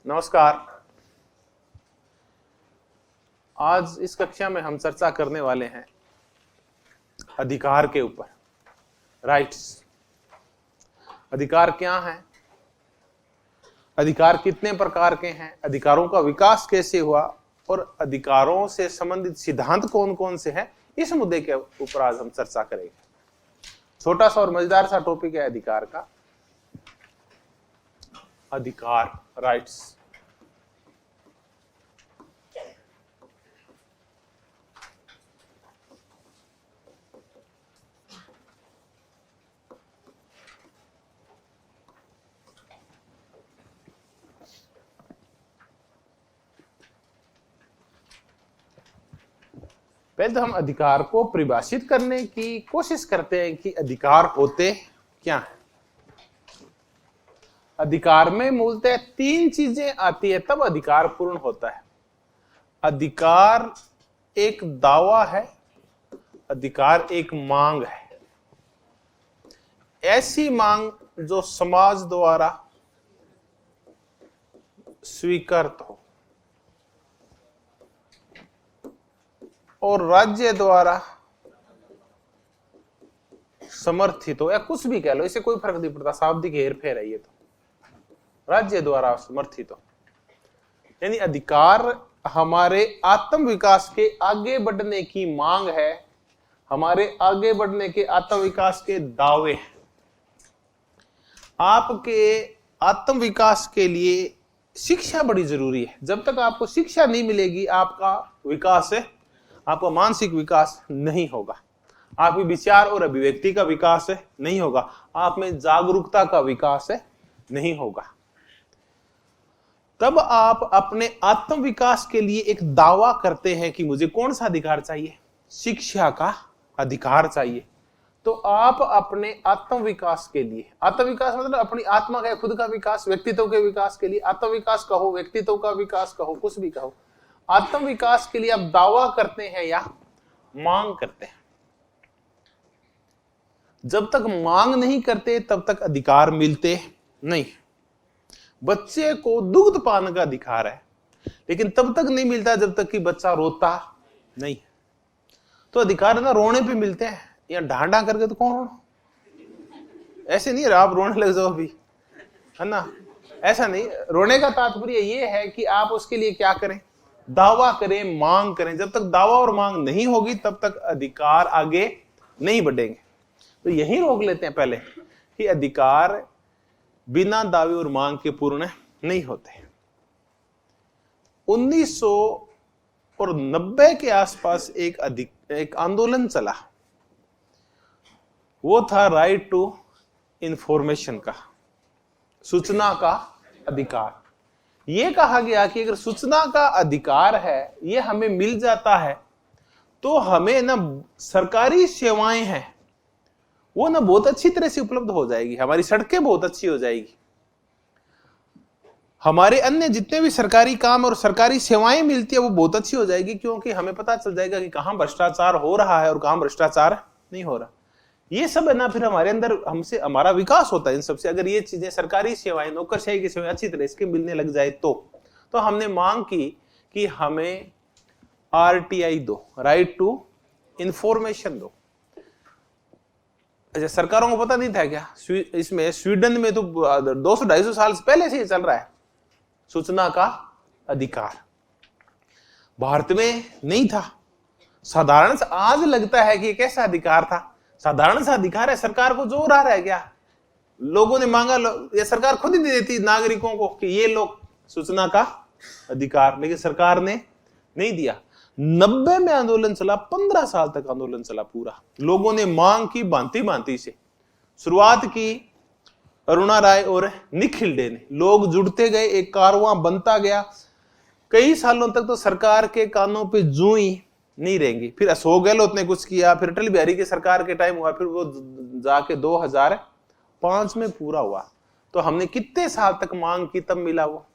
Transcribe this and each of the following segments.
नमस्कार। आज इस कक्षा में हम चर्चा करने वाले हैं अधिकार के ऊपर, राइट्स। अधिकार क्या हैं? अधिकार कितने प्रकार के हैं? अधिकारों का विकास कैसे हुआ और अधिकारों से संबंधित सिद्धांत कौन कौन से हैं? इस मुद्दे के ऊपर आज हम चर्चा करेंगे। छोटा सा और मजेदार सा टॉपिक है अधिकार का। अधिकार, राइट्स। पहले तो हम अधिकार को परिभाषित करने की कोशिश करते हैं कि अधिकार होते क्या हैं। अधिकार में मूलतः तीन चीजें आती है तब अधिकार पूर्ण होता है। अधिकार एक दावा है, अधिकार एक मांग है। ऐसी मांग जो समाज द्वारा स्वीकृत हो और राज्य द्वारा समर्थित हो, या कुछ भी कह लो, इसे कोई फर्क नहीं पड़ता, शाब्दिक हेरफेर है ये तो। राज्य द्वारा समर्थित हो यानी अधिकार हमारे आत्म विकास के आगे बढ़ने की मांग है, हमारे आगे बढ़ने के आत्म विकास के दावे हैं। आपके आत्म विकास के लिए शिक्षा बड़ी जरूरी है। जब तक आपको शिक्षा नहीं मिलेगी आपका विकास है, आपका मानसिक विकास नहीं होगा, आपके विचार और अभिव्यक्ति का विकास है नहीं होगा, आप में जागरूकता का विकास है नहीं होगा। तब आप अपने आत्म विकास के लिए एक दावा करते हैं कि मुझे कौन सा अधिकार चाहिए? शिक्षा का अधिकार चाहिए। तो आप अपने आत्म विकास के लिए, आत्म विकास मतलब अपनी आत्मा का खुद का विकास, व्यक्तित्व के विकास के लिए, आत्म विकास कहो, व्यक्तित्व का विकास कहो, कुछ भी कहो, आत्म विकास के लिए आप दावा करते हैं या मांग करते हैं। जब तक मांग नहीं करते तब तक अधिकार मिलते नहीं। बच्चे को दूध पाने का अधिकार है, लेकिन तब तक नहीं मिलता जब तक कि बच्चा रोता नहीं। तो अधिकार ना रोने पे मिलते हैं, या ढांढा करके तो कौन रोना? ऐसे नहीं आप रोने लग जाओ अभी, है ना? ऐसा नहीं। रोने का तात्पर्य ये है कि आप उसके लिए क्या करें? दावा करें, मांग करें। जब तक दावा और मांग नहीं होगी तब तक अधिकार आगे नहीं बढ़ेंगे। तो यही रोक लेते हैं पहले कि अधिकार बिना दावे और मांग के पूर्ण नहीं होते। 1990 के आसपास एक आंदोलन चला, वो था राइट टू इंफॉर्मेशन का, सूचना का अधिकार। ये कहा गया कि अगर सूचना का अधिकार है, ये हमें मिल जाता है, तो हमें ना सरकारी सेवाएं हैं वो ना बहुत अच्छी तरह से उपलब्ध हो जाएगी, हमारी सड़कें बहुत अच्छी हो जाएगी, हमारे अन्य जितने भी सरकारी काम और सरकारी सेवाएं मिलती है वो बहुत अच्छी हो जाएगी, क्योंकि हमें पता चल जाएगा कि कहां भ्रष्टाचार हो रहा है और कहां भ्रष्टाचार नहीं हो रहा। ये सब है ना, फिर हमारे अंदर हमसे हमारा विकास होता है इन सबसे। अगर ये चीजें, सरकारी सेवाएं, नौकरशाही की सेवाएं अच्छी तरह से मिलने लग जाए तो हमने मांग की कि हमें RTI दो, राइट टू इंफॉर्मेशन दो। अच्छा, सरकारों को पता नहीं था क्या? इसमें स्वीडन में तो 200-250 साल से पहले से ही चल रहा है सूचना का अधिकार। भारत में नहीं था। साधारण सा आज लगता है कि कैसा अधिकार था? साधारण सा अधिकार है। सरकार को जोर आ रहा है क्या? लोगों ने मांगा, या सरकार खुद ही दे देती नागरिकों को कि ये लोग सूचना का अधिकार, लेकिन सरकार ने नहीं दिया। 90 में आंदोलन चला, 15 साल तक आंदोलन चला पूरा। लोगों ने मांग की भांति भांति से। शुरुआत की अरुणा राय और निखिल डे ने, लोग जुड़ते गए, एक कारवां बनता गया। कई सालों तक तो सरकार के कानों पे जूं ही नहीं रहेंगी। फिर अशोक गहलोत ने कुछ किया, फिर अटल बिहारी की सरकार के टाइम हुआ, फिर वो जाके 2005 में पूरा हुआ। तो हमने कितने साल तक मांग की, तब मिला वो?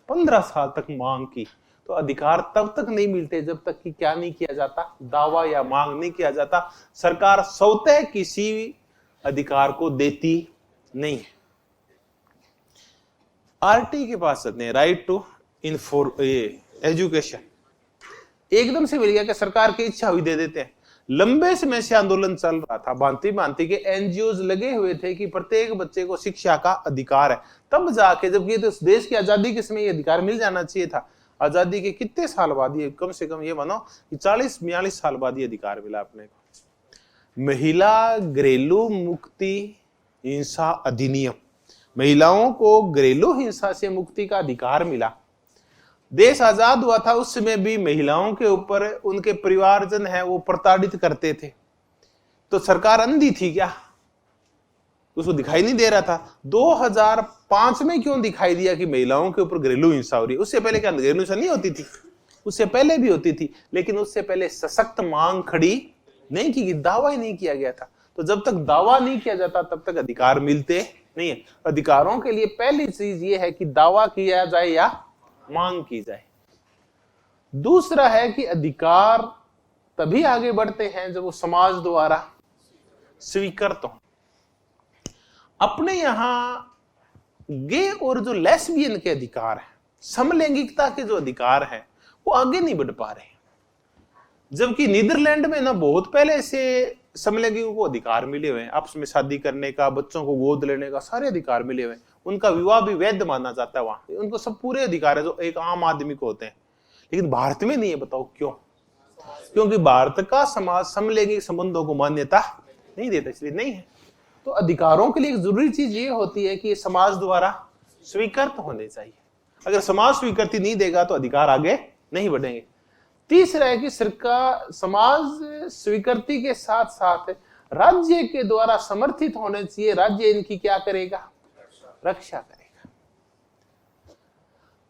15 साल तक मांग की। तो अधिकार तब तक नहीं मिलते जब तक कि क्या नहीं किया जाता? दावा या मांग नहीं किया जाता। सरकार स्वतः किसी अधिकार को देती नहीं है। आरटी के पास चलते हैं, राइट टू एजुकेशन। एकदम से मिल गया कि सरकार की इच्छा हुई दे देते हैं। लंबे समय से आंदोलन चल रहा था, भांति भांति के एनजीओज लगे हुए थे कि प्रत्येक बच्चे को शिक्षा का अधिकार है। तब जाके, जबकि तो देश की आजादी के समय ये अधिकार मिल जाना चाहिए था, आजादी के कितने साल बाद, ये कम से कम ये मानो कि 40-42 साल बाद ये अधिकार मिला अपने को। महिला घरेलू मुक्ति हिंसा अधिनियम, महिलाओं को घरेलू हिंसा से मुक्ति का अधिकार मिला। देश आजाद हुआ था, उस समय भी महिलाओं के ऊपर उनके परिवारजन है वो प्रताड़ित करते थे। तो सरकार अंधी थी क्या? उसको दिखाई नहीं दे रहा था? 2005 में क्यों दिखाई दिया कि महिलाओं के ऊपर घरेलू हिंसा हो रही है? उससे पहले क्या घरेलू हिंसा नहीं होती थी? उससे पहले भी होती थी, लेकिन उससे पहले सशक्त मांग खड़ी नहीं की, दावा ही नहीं किया गया था। तो जब तक दावा नहीं किया जाता तब तक अधिकार मिलते नहीं है। अधिकारों के लिए पहली चीज ये है कि दावा किया जाए या मांग की जाए। दूसरा है कि अधिकार तभी आगे बढ़ते हैं जब वो समाज द्वारा स्वीकृत हो। अपने यहां गे और जो लेस्बियन के अधिकार हैं, समलैंगिकता के जो अधिकार हैं, वो आगे नहीं बढ़ पा रहे। जबकि नीदरलैंड में ना बहुत पहले से समलैंगिकों को अधिकार मिले हुए हैं, आपस में शादी करने का, बच्चों को गोद लेने का, सारे अधिकार मिले हुए हैं। उनका विवाह भी वैध माना जाता है वहां, उनको सब पूरे अधिकार है जो एक आम आदमी को होते हैं। लेकिन भारत में नहीं है। बताओ क्यों? क्योंकि भारत का समाज समलैंगिक संबंधों को मान्यता नहीं देता, इसलिए नहीं है। तो अधिकारों के लिए एक जरूरी चीज ये होती है कि समाज द्वारा स्वीकृत होने चाहिए। अगर समाज स्वीकृति नहीं देगा तो अधिकार आगे नहीं बढ़ेंगे। तीसरा है कि सरकार, समाज स्वीकृति के साथ साथ राज्य के द्वारा समर्थित होने चाहिए। राज्य इनकी क्या करेगा? रक्षा करेगा।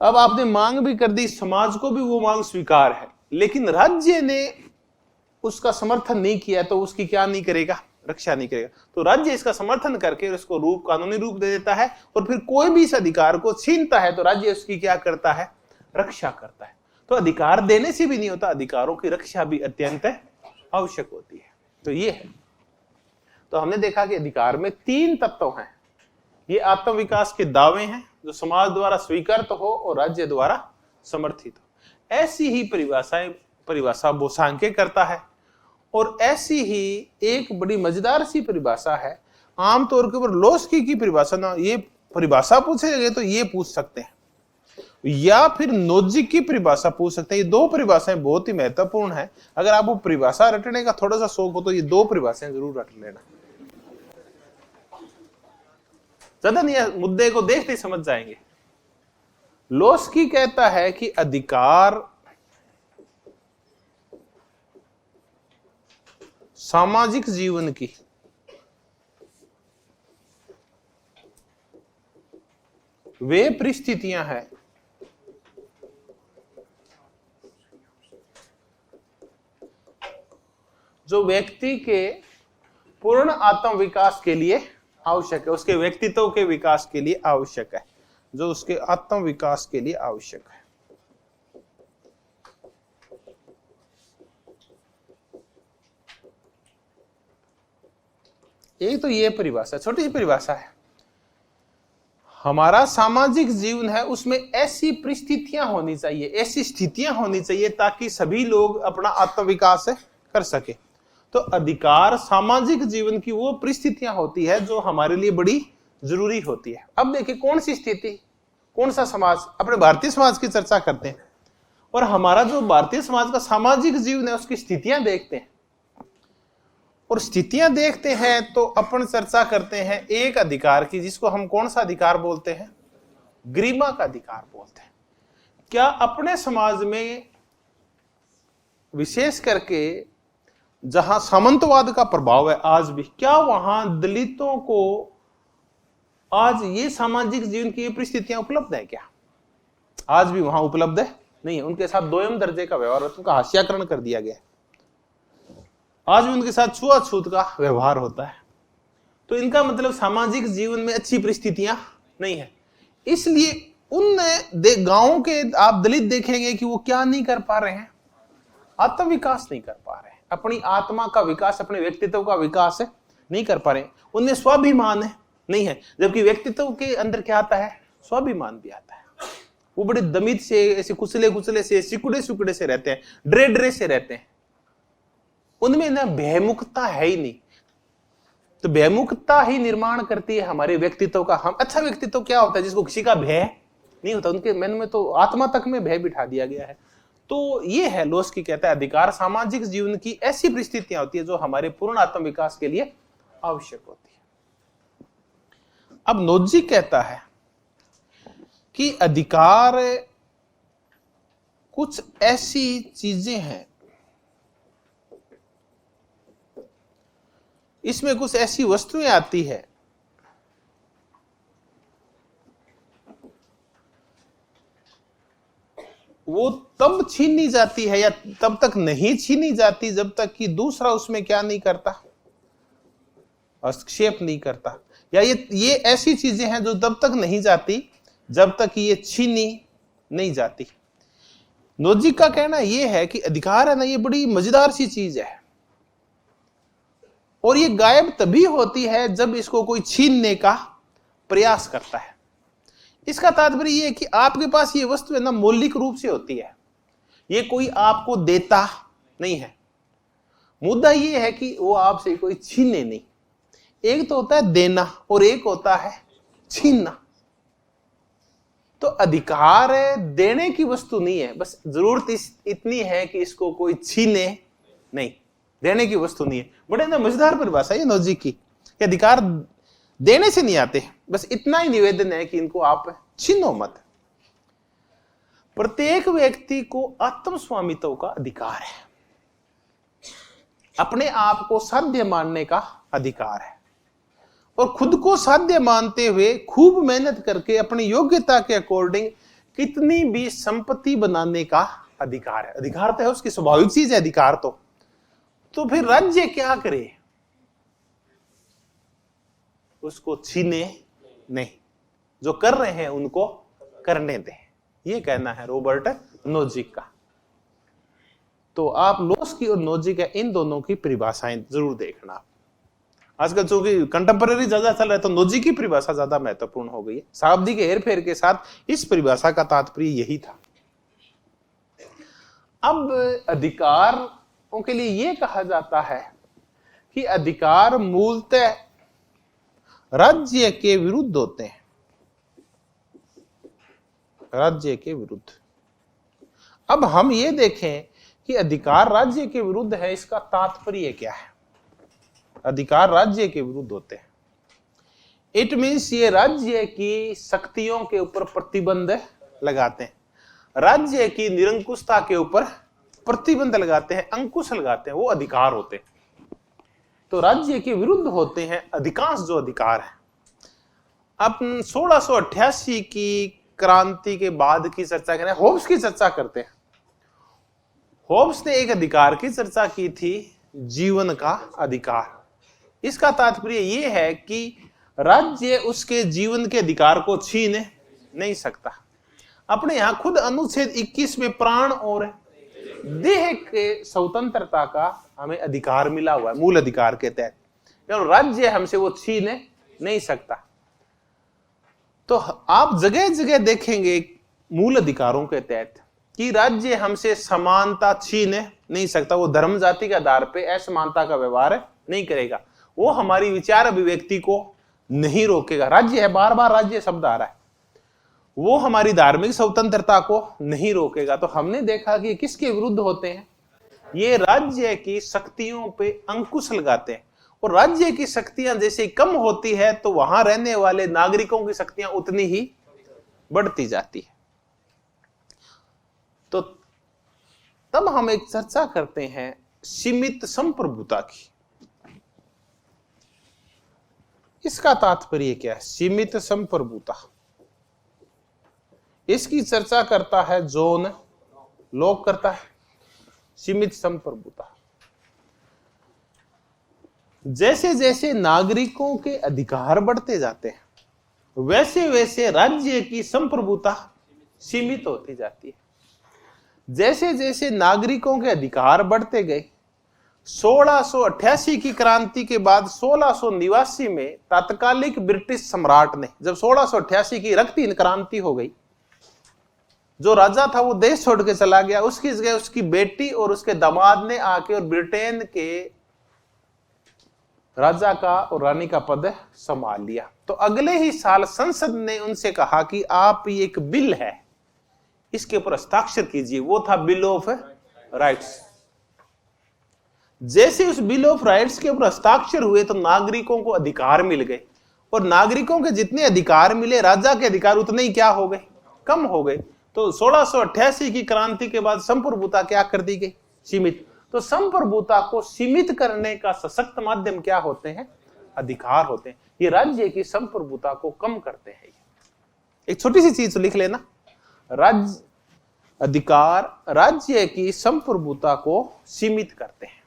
अब आपने मांग भी कर दी, समाज को भी वो मांग स्वीकार है, लेकिन राज्य ने उसका समर्थन नहीं किया तो उसकी क्या नहीं करेगा? रक्षा नहीं करेगा। तो राज्य इसका समर्थन करके उसको रूप, कानूनी रूप दे देता है, और फिर कोई भी इस अधिकार को छीनता है तो राज्य उसकी क्या करता है? रक्षा करता है। तो अधिकार देने से भी नहीं होता, अधिकारों की रक्षा भी अत्यंत आवश्यक होती है। तो ये है। तो हमने देखा कि अधिकार में 3 तत्व हैं। ये आत्म विकास के दावे हैं जो समाज द्वारा स्वीकृत हो और राज्य द्वारा समर्थित हो। ऐसी ही परिभाषा बोसांके करता है, और ऐसी ही एक बड़ी मजेदार सी परिभाषा है। आमतौर के ऊपर लोस्की की परिभाषा ना, ये परिभाषा पूछेंगे तो ये पूछ सकते हैं, या फिर नोजिक की परिभाषा पूछ सकते हैं। ये 2 परिभाषाएं बहुत ही महत्वपूर्ण है। अगर आपको परिभाषा रटने का थोड़ा सा शौक हो तो ये 2 परिभाषाएं जरूर रट लेना। ज्यादा नहीं, मुद्दे को देखते ही समझ जाएंगे। लोस्की कहता है कि अधिकार सामाजिक जीवन की वे परिस्थितियां हैं जो व्यक्ति के पूर्ण आत्म विकास के लिए आवश्यक है, उसके व्यक्तित्व के विकास के लिए आवश्यक है, जो उसके आत्म विकास के लिए आवश्यक है। एक तो ये परिभाषा, छोटी सी परिभाषा है। हमारा सामाजिक जीवन है, उसमें ऐसी परिस्थितियां होनी चाहिए, ऐसी स्थितियां होनी चाहिए ताकि सभी लोग अपना आत्म विकास कर सके। तो अधिकार सामाजिक जीवन की वो परिस्थितियां होती है जो हमारे लिए बड़ी जरूरी होती है। अब देखिए कौन सी स्थिति, कौन सा समाज, अपने भारतीय समाज की चर्चा करते हैं, और हमारा जो भारतीय समाज का सामाजिक जीवन है उसकी स्थितियां देखते हैं। और स्थितियां देखते हैं तो अपन चर्चा करते हैं एक अधिकार की, जिसको हम कौन सा अधिकार बोलते हैं? गरिमा का अधिकार बोलते हैं। क्या अपने समाज में विशेष करके जहां सामंतवाद का प्रभाव है आज भी, क्या वहां दलितों को आज ये सामाजिक जीवन की परिस्थितियां उपलब्ध है? क्या आज भी वहां उपलब्ध है? नहीं है। उनके साथ दोयम दर्जे का व्यवहार, उनका हास्याकरण कर दिया गया। आज भी उनके साथ छुआछूत का व्यवहार होता है। तो इनका मतलब सामाजिक जीवन में अच्छी परिस्थितियां नहीं है। इसलिए उन गांवों के आप दलित देखेंगे कि वो क्या नहीं कर पा रहे हैं? आत्म विकास नहीं कर पा रहे हैं, अपनी आत्मा का विकास, अपने व्यक्तित्व का विकास नहीं कर पा रहे हैं। उनमें स्वाभिमान नहीं है, जबकि व्यक्तित्व के अंदर क्या आता है? स्वाभिमान भी आता है। वो बड़े दमित से, ऐसे कुचले कुचले से, सिकुड़े सिकुड़े से रहते हैं, ड्रे ड्रे से रहते हैं। उनमें ना भयमुक्ता है ही नहीं। तो भयमुक्ता ही निर्माण करती है हमारे व्यक्तित्व का। हम अच्छा व्यक्तित्व क्या होता है? जिसको किसी का भय नहीं होता। उनके मन में तो आत्मा तक में भय बिठा दिया गया है। तो ये है लोस्की कहता है अधिकार सामाजिक जीवन की ऐसी परिस्थितियां होती है जो हमारे पूर्ण आत्म विकास के लिए आवश्यक होती है। अब नोजिक कहता है कि अधिकार कुछ ऐसी चीजें हैं, इसमें कुछ ऐसी वस्तुएं आती है वो तब छीनी जाती है या तब तक नहीं छीनी जाती जब तक कि दूसरा उसमें क्या नहीं करता, हस्तक्षेप नहीं करता। या ये ऐसी चीजें हैं जो तब तक नहीं जाती जब तक कि ये छीनी नहीं जाती। नोजिक का कहना यह है कि अधिकार है ना, ये बड़ी मजेदार सी चीज है और ये गायब तभी होती है जब इसको कोई छीनने का प्रयास करता है। इसका तात्पर्य यह है कि आपके पास ये वस्तु है ना मौलिक रूप से होती है, ये कोई आपको देता नहीं है। मुद्दा ये है कि वो आपसे कोई छीने नहीं। एक तो होता है देना और एक होता है छीनना। तो अधिकार देने की वस्तु नहीं है, बस जरूरत इतनी है कि इसको कोई छीने नहीं। देने की वस्तु नहीं है। बड़े ना मजेदार परिभाषा है नोजिक की। अधिकार देने से नहीं आते, बस इतना ही निवेदन है कि इनको आप छीनो मत। प्रत्येक व्यक्ति को आत्म स्वामित्व का अधिकार है, अपने आप को साध्य मानने का अधिकार है और खुद को साध्य मानते हुए खूब मेहनत करके अपनी योग्यता के अकॉर्डिंग कितनी भी संपत्ति बनाने का अधिकार है। अधिकार तो है, उसकी स्वाभाविक चीज है अधिकार। तो फिर राज्य क्या करे? उसको छीने नहीं, जो कर रहे हैं उनको करने दें। ये कहना है रॉबर्ट नोजिक का। तो आप लोस्की और नोजिक है, इन दोनों की परिभाषाएं जरूर देखना। आजकल चूंकि कंटेम्पररी ज्यादा चल रहा है तो नोजिक की परिभाषा ज्यादा महत्वपूर्ण हो गई है। शाब्दिक हेरफेर के साथ इस परिभाषा का तात्पर्य यही था। अब अधिकारों के लिए यह कहा जाता है कि अधिकार मूलतः राज्य के विरुद्ध होते हैं। राज्य के विरुद्ध। अब हम ये देखें कि अधिकार राज्य के विरुद्ध है, इसका तात्पर्य क्या है? अधिकार राज्य के विरुद्ध होते हैं। इट मीन्स ये राज्य की शक्तियों के ऊपर प्रतिबंध लगाते हैं, राज्य की निरंकुशता के ऊपर प्रतिबंध लगाते हैं, अंकुश लगाते हैं, वो अधिकार होते हैं। तो राज्य के विरुद्ध होते हैं अधिकांश जो अधिकार है। अब 1688 की क्रांति के बाद की चर्चा करें, होब्स की चर्चा करते हैं। होब्स ने एक अधिकार की चर्चा की थी, जीवन का अधिकार। इसका तात्पर्य यह है कि राज्य उसके जीवन के अधिकार को छीन नहीं सकता। अपने यहां खुद अनुच्छेद 21 में प्राण और देह के स्वतंत्रता का हमें अधिकार मिला हुआ है, मूल अधिकार के तहत। राज्य हमसे वो छीन नहीं सकता। तो आप जगह जगह देखेंगे मूल अधिकारों के तहत कि राज्य हमसे समानता छीन नहीं सकता। वो धर्म जाति के आधार पे असमानता का व्यवहार नहीं करेगा। वो हमारी विचार अभिव्यक्ति को नहीं रोकेगा। राज्य है, बार बार राज्य शब्द आ रहा है। वो हमारी धार्मिक स्वतंत्रता को नहीं रोकेगा। तो हमने देखा कि किसके विरुद्ध होते हैं? ये राज्य की शक्तियों पे अंकुश लगाते हैं। और राज्य की शक्तियां जैसे कम होती है तो वहां रहने वाले नागरिकों की शक्तियां उतनी ही बढ़ती जाती है। तो तब हम एक चर्चा करते हैं सीमित संप्रभुता की। इसका तात्पर्य क्या है? सीमित संप्रभुता, इसकी चर्चा करता है जॉन लॉक करता है। सीमित संप्रभुता, जैसे जैसे नागरिकों के अधिकार बढ़ते जाते हैं वैसे वैसे राज्य की संप्रभुता सीमित होती जाती है। जैसे जैसे नागरिकों के अधिकार बढ़ते गए 1688 की क्रांति के बाद 1689 में तात्कालिक ब्रिटिश सम्राट ने, जब 1688 की रक्तहीन क्रांति हो गई, जो राजा था वो देश छोड़ के चला गया, उसकी जगह उसकी बेटी और उसके दामाद ने आके और ब्रिटेन के राजा का और रानी का पद संभाल लिया। तो अगले ही साल संसद ने उनसे कहा कि आप ये एक बिल है, इसके ऊपर हस्ताक्षर कीजिए। वो था बिल ऑफ राइट्स। जैसे उस बिल ऑफ राइट्स के ऊपर हस्ताक्षर हुए तो नागरिकों को अधिकार मिल गए, और नागरिकों के जितने अधिकार मिले, राजा के अधिकार उतने ही क्या हो गए, कम हो गए। तो 1688 की क्रांति के बाद संप्रभुता क्या कर दी गई, सीमित। तो संप्रभुता को सीमित करने का सशक्त माध्यम क्या होते हैं, अधिकार होते हैं। ये राज्य की संप्रभुता को कम करते हैं। एक छोटी सी चीज तो लिख लेना, राज्य अधिकार राज्य की संप्रभुता को सीमित करते हैं।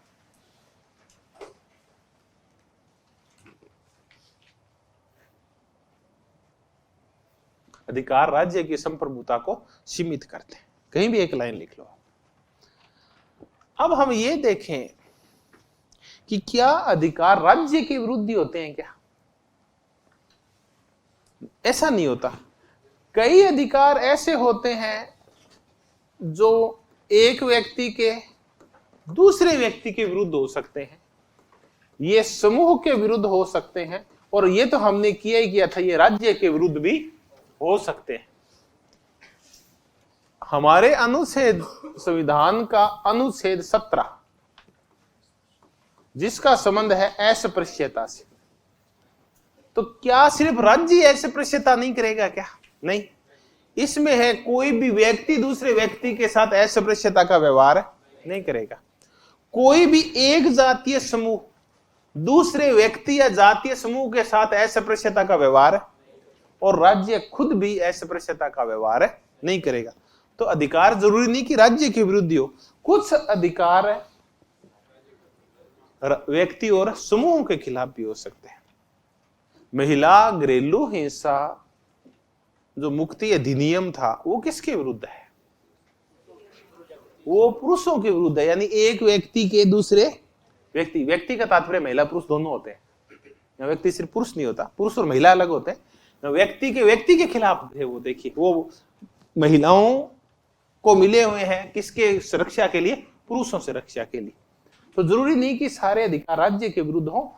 अधिकार राज्य की संप्रभुता को सीमित करते हैं। कहीं भी एक लाइन लिख लो। अब हम ये देखें कि क्या अधिकार राज्य के विरुद्ध होते हैं क्या? ऐसा नहीं होता। कई अधिकार ऐसे होते हैं जो एक व्यक्ति के दूसरे व्यक्ति के विरुद्ध हो सकते हैं, ये समूह के विरुद्ध हो सकते हैं, और ये तो हमने किया ही किया था, ये राज्य के विरुद्ध भी हो सकते हैं। हमारे अनुच्छेद संविधान का अनुच्छेद 17, जिसका संबंध है अस्पृश्यता से, तो क्या सिर्फ राज्य अस्पृश्यता नहीं करेगा क्या? नहीं, इसमें है कोई भी व्यक्ति दूसरे व्यक्ति के साथ अस्पृश्यता का व्यवहार नहीं करेगा। कोई भी एक जातीय समूह दूसरे व्यक्ति या जातीय समूह के साथ अस्पृश्यता का व्यवहार, और राज्य खुद भी अस्पृश्यता का व्यवहार नहीं करेगा। तो अधिकार जरूरी नहीं कि राज्य के विरुद्ध हो, कुछ अधिकार व्यक्ति और समूह के खिलाफ भी हो सकते हैं। महिला घरेलू हिंसा जो मुक्ति अधिनियम था, वो किसके विरुद्ध है? वो पुरुषों के विरुद्ध है। यानी एक व्यक्ति के दूसरे व्यक्ति, व्यक्ति का तात्पर्य महिला पुरुष दोनों होते हैं। व्यक्ति सिर्फ पुरुष नहीं होता, पुरुष और महिला अलग होते हैं। व्यक्ति के खिलाफ है वो। देखिए, वो महिलाओं को मिले हुए हैं किसके सुरक्षा के लिए? पुरुषों से रक्षा के लिए। तो जरूरी नहीं कि सारे अधिकार राज्य के विरुद्ध हो।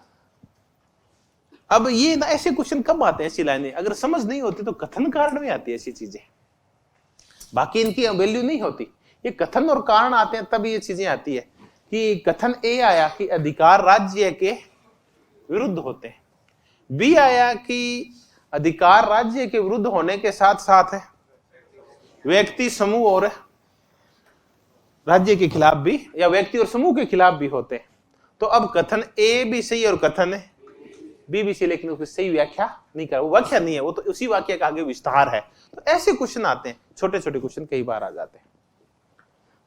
अब ये ना ऐसे क्वेश्चन कब आते हैं, ऐसी लाइनें अगर समझ नहीं होती तो कथन कारण में आती है ऐसी चीजें, बाकी इनकी वैल्यू नहीं होती। ये कथन और कारण आते हैं तब ये चीजें आती है कि कथन ए आया कि अधिकार राज्य के विरुद्ध होते हैं, बी आया कि अधिकार राज्य के विरुद्ध होने के साथ साथ व्यक्ति समूह और राज्य के खिलाफ भी, या व्यक्ति और समूह के खिलाफ भी होते हैं। तो अब कथन ए भी सही और कथन बी भी सही, लेकिन उसकी सही व्याख्या नहीं कर, वो व्याख्या नहीं है, वो तो उसी वाक्य का आगे विस्तार है। तो ऐसे क्वेश्चन आते हैं, छोटे छोटे क्वेश्चन कई बार आ जाते हैं।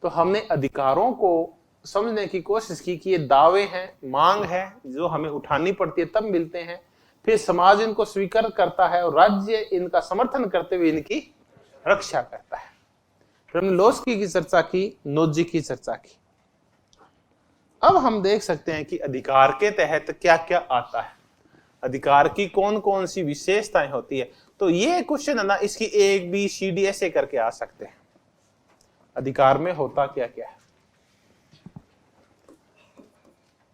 तो हमने अधिकारों को समझने की कोशिश की कि ये दावे हैं, मांग है जो हमें उठानी पड़ती है, तब मिलते हैं, फिर समाज इनको स्वीकार करता है और राज्य इनका समर्थन करते हुए इनकी रक्षा करता है। फिर हमने लोस्की की चर्चा की, नोजी की चर्चा की। अब हम देख सकते हैं कि अधिकार के तहत क्या क्या आता है, अधिकार की कौन कौन सी विशेषताएं होती है। तो ये क्वेश्चन है ना, इसकी एक बी सी डी ऐसे करके आ सकते हैं। अधिकार में होता क्या क्या है?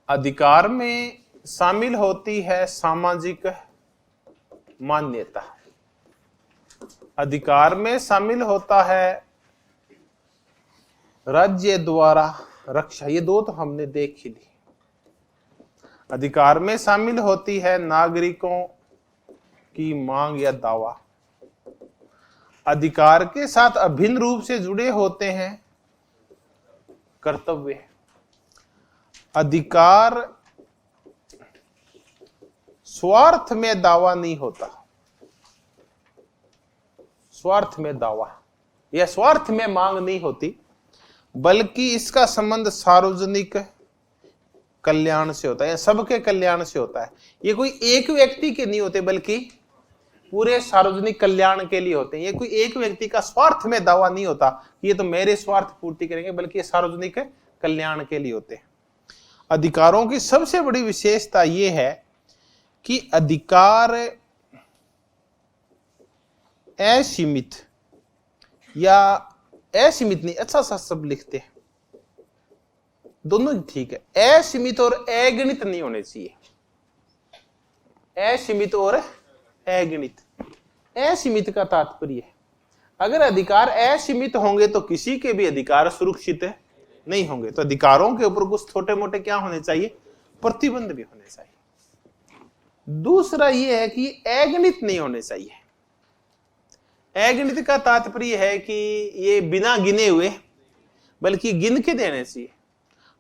अधिकार में शामिल होती है सामाजिक मान्यता, अधिकार में शामिल होता है राज्य द्वारा रक्षा, ये दो तो हमने देख ही ली। अधिकार में शामिल होती है नागरिकों की मांग या दावा, अधिकार के साथ अभिन्न रूप से जुड़े होते हैं कर्तव्य। अधिकार स्वार्थ में दावा नहीं होता, स्वार्थ में दावा या स्वार्थ में मांग नहीं होती, बल्कि इसका संबंध सार्वजनिक कल्याण से होता है या सबके कल्याण से होता है। ये कोई एक व्यक्ति के नहीं होते, बल्कि पूरे सार्वजनिक कल्याण के लिए होते हैं। ये कोई एक व्यक्ति का स्वार्थ में दावा नहीं होता कि ये तो मेरे स्वार्थ पूर्ति करेंगे, बल्कि ये सार्वजनिक कल्याण के लिए होते हैं। अधिकारों की सबसे बड़ी विशेषता यह है कि अधिकार असीमित या असीमित नहीं, अच्छा सा शब्द लिखते हैं, दोनों ही ठीक है। असीमित और अगणित नहीं होने चाहिए। असीमित और अगणित। असीमित का तात्पर्य है अगर अधिकार असीमित होंगे तो किसी के भी अधिकार सुरक्षित नहीं होंगे। तो अधिकारों के ऊपर कुछ छोटे मोटे क्या होने चाहिए, प्रतिबंध भी होने चाहिए। दूसरा यह है कि अगणित नहीं होने चाहिए। अगणित का तात्पर्य है कि ये बिना गिने हुए बल्कि गिन के देने चाहिए।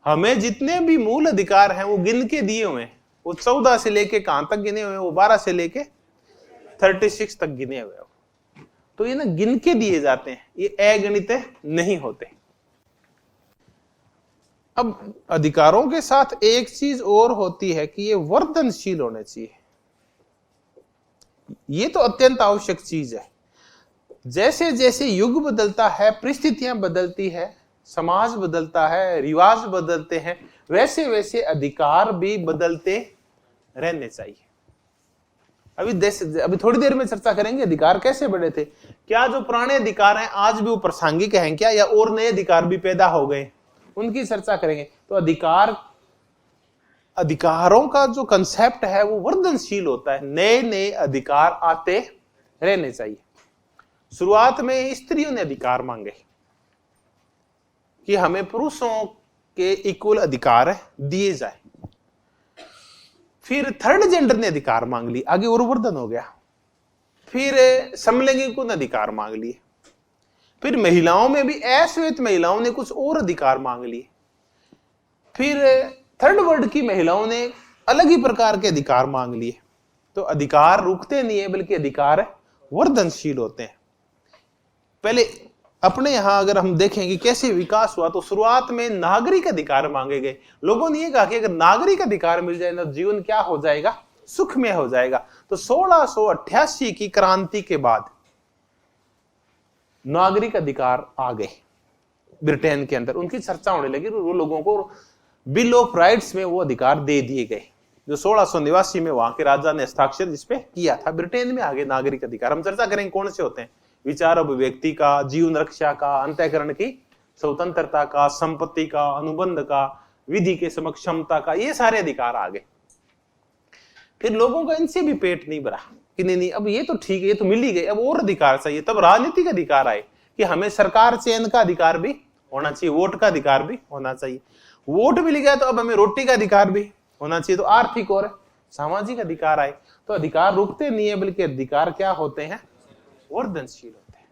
हमें जितने भी मूल अधिकार हैं वो गिन के दिए हुए हैं। वो 14 से लेके कहां तक गिने हुए, वो 12 से लेके 36 तक गिने हुए। तो ये ना गिन के दिए जाते हैं, ये अगणित नहीं होते। अब अधिकारों के साथ एक चीज और होती है कि ये वर्धनशील होने चाहिए। ये तो अत्यंत आवश्यक चीज है। जैसे जैसे युग बदलता है, परिस्थितियां बदलती है, समाज बदलता है, रिवाज बदलते हैं, वैसे वैसे अधिकार भी बदलते रहने चाहिए। अभी थोड़ी देर में चर्चा करेंगे अधिकार कैसे बढ़े थे। क्या जो पुराने अधिकार हैं आज भी वो प्रासंगिक हैं क्या, या और नए अधिकार भी पैदा हो गए, उनकी चर्चा करेंगे। तो अधिकारों का जो कंसेप्ट है वो वर्धनशील होता है, नए नए अधिकार आते रहने चाहिए। शुरुआत में स्त्रियों ने अधिकार मांगे कि हमें पुरुषों के इक्वल अधिकार दिए जाए। फिर थर्ड जेंडर ने अधिकार मांग ली, आगे और वर्धन हो गया। फिर समलैंगिकों ने अधिकार मांग लिए। फिर महिलाओं में भी अश्वेत महिलाओं ने कुछ और अधिकार मांग लिए। फिर थर्ड वर्ल्ड की महिलाओं ने अलग ही प्रकार के अधिकार मांग लिए। तो अधिकार रुकते नहीं है बल्कि अधिकार वर्धनशील होते हैं। पहले अपने यहां अगर हम देखें कि कैसे विकास हुआ, तो शुरुआत में नागरिक अधिकार मांगे गए। लोगों ने यह कहा कि अगर नागरिक अधिकार मिल जाए ना, जीवन क्या हो जाएगा, सुखमय हो जाएगा। तो 1688 की क्रांति के बाद नागरिक अधिकार आ गए ब्रिटेन के अंदर, उनकी चर्चा होने लगी। वो लोगों को बिल ऑफ राइट्स में वो अधिकार दे दिए गए जो 1689 में वहां के राजा ने हस्ताक्षर जिसपे किया था। ब्रिटेन में आगे नागरिक अधिकार हम चर्चा करेंगे कौन से होते हैं। विचार अभिव्यक्ति का, जीवन रक्षा का, अंतःकरण की स्वतंत्रता का, संपत्ति का, अनुबंध का, विधि के समक्ष क्षमता का, ये सारे अधिकार आ गए। फिर लोगों का इनसे भी पेट नहीं भरा कि नहीं अब ये तो ठीक है, ये तो मिल ही गए, अब और अधिकार चाहिए। तब राजनीतिक अधिकार आए कि हमें सरकार चयन का अधिकार भी होना चाहिए, वोट का अधिकार भी होना चाहिए। वोट मिल गया तो अब हमें रोटी का अधिकार भी होना चाहिए। तो आर्थिक और सामाजिक अधिकार आए। तो अधिकार रुकते नहीं है बल्कि अधिकार क्या होते हैं, वर्धनशील होते हैं।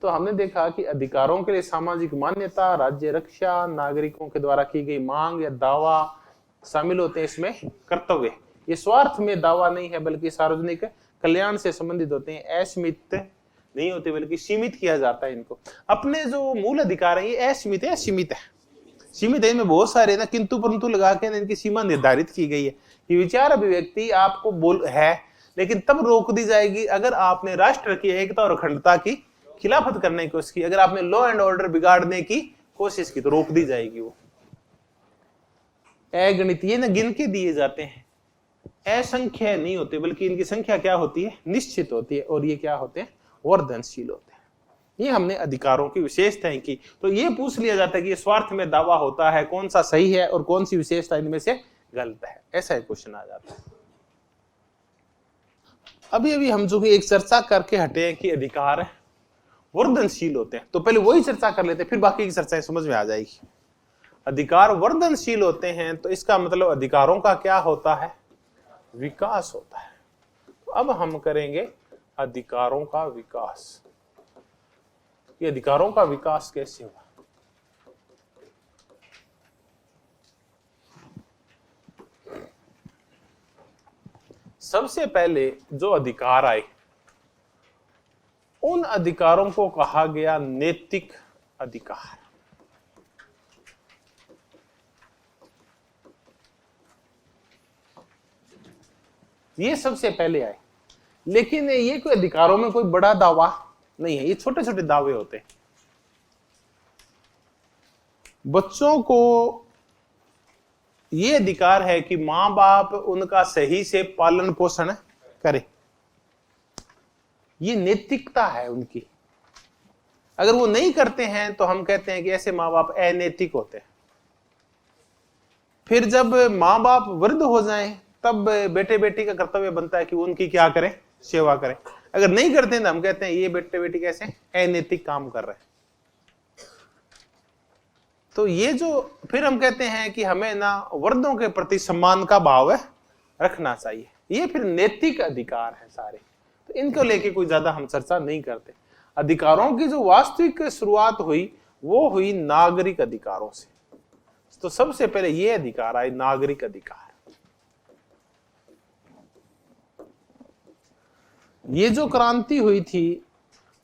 तो हमने देखा कि अधिकारों के लिए सामाजिक मान्यता, राज्य रक्षा, नागरिकों के द्वारा की गई मांग या दावा शामिल होते हैं। इसमें कर्तव्य, ये स्वार्थ में दावा नहीं है बल्कि सार्वजनिक कल्याण से संबंधित होते हैं। असीमित नहीं होते बल्कि सीमित किया जाता है इनको। अपने जो मूल अधिकार है ये असीमित है, सीमित है। सीमित है इनमें बहुत सारे ना किंतु परंतु लगा के इनकी सीमा निर्धारित की गई है कि विचार अभिव्यक्ति आपको बोल है, लेकिन तब रोक दी जाएगी अगर आपने राष्ट्र की एकता और अखंडता की खिलाफत करने की कोशिश की। अगर आपने लॉ एंड ऑर्डर बिगाड़ने की कोशिश की तो रोक दी जाएगी। वो अगणित, ये ना गिन के दिए जाते हैं, असंख्य नहीं होते बल्कि इनकी संख्या क्या होती है, निश्चित होती है। और ये क्या होते हैं, वर्धनशील होते हैं। ये हमने अधिकारों की विशेषताएं की। तो ये पूछ लिया जाता है कि ये स्वार्थ में दावा होता है, कौन सा सही है और कौन सी विशेषता इनमें से गलत है, ऐसा एक क्वेश्चन आ जाता है। अभी हम जो एक चर्चा करके हटे हैं कि अधिकार वर्धनशील होते हैं, तो पहले वही चर्चा कर लेते हैं, फिर बाकी की चर्चाएं समझ में आ जाएगी। अधिकार वर्धनशील होते हैं तो इसका मतलब अधिकारों का क्या होता है, विकास होता है। तो अब हम करेंगे अधिकारों का विकास। ये अधिकारों का विकास कैसे हुआ। सबसे पहले जो अधिकार आए उन अधिकारों को कहा गया नैतिक अधिकार। ये सबसे पहले आए, लेकिन ये कोई अधिकारों में कोई बड़ा दावा नहीं है, ये छोटे छोटे दावे होते हैं। बच्चों को ये अधिकार है कि माँ बाप उनका सही से पालन पोषण करे। ये नैतिकता है उनकी। अगर वो नहीं करते हैं तो हम कहते हैं कि ऐसे माँ बाप अनैतिक होते हैं। फिर जब माँ बाप वृद्ध हो जाएं तब बेटे बेटी का कर्तव्य बनता है कि वो उनकी क्या करें, सेवा करें। अगर नहीं करते हैं तो हम कहते हैं ये बेटे बेटी कैसे अनैतिक काम कर रहे हैं। तो ये जो फिर हम कहते हैं कि हमें ना वृद्धों के प्रति सम्मान का भाव रखना चाहिए। ये फिर नैतिक अधिकार है सारे, तो इनको लेके कोई ज्यादा हम चर्चा नहीं करते। अधिकारों की जो वास्तविक शुरुआत हुई वो हुई नागरिक अधिकारों से। तो सबसे पहले ये अधिकार आए, नागरिक अधिकार। ये जो क्रांति हुई थी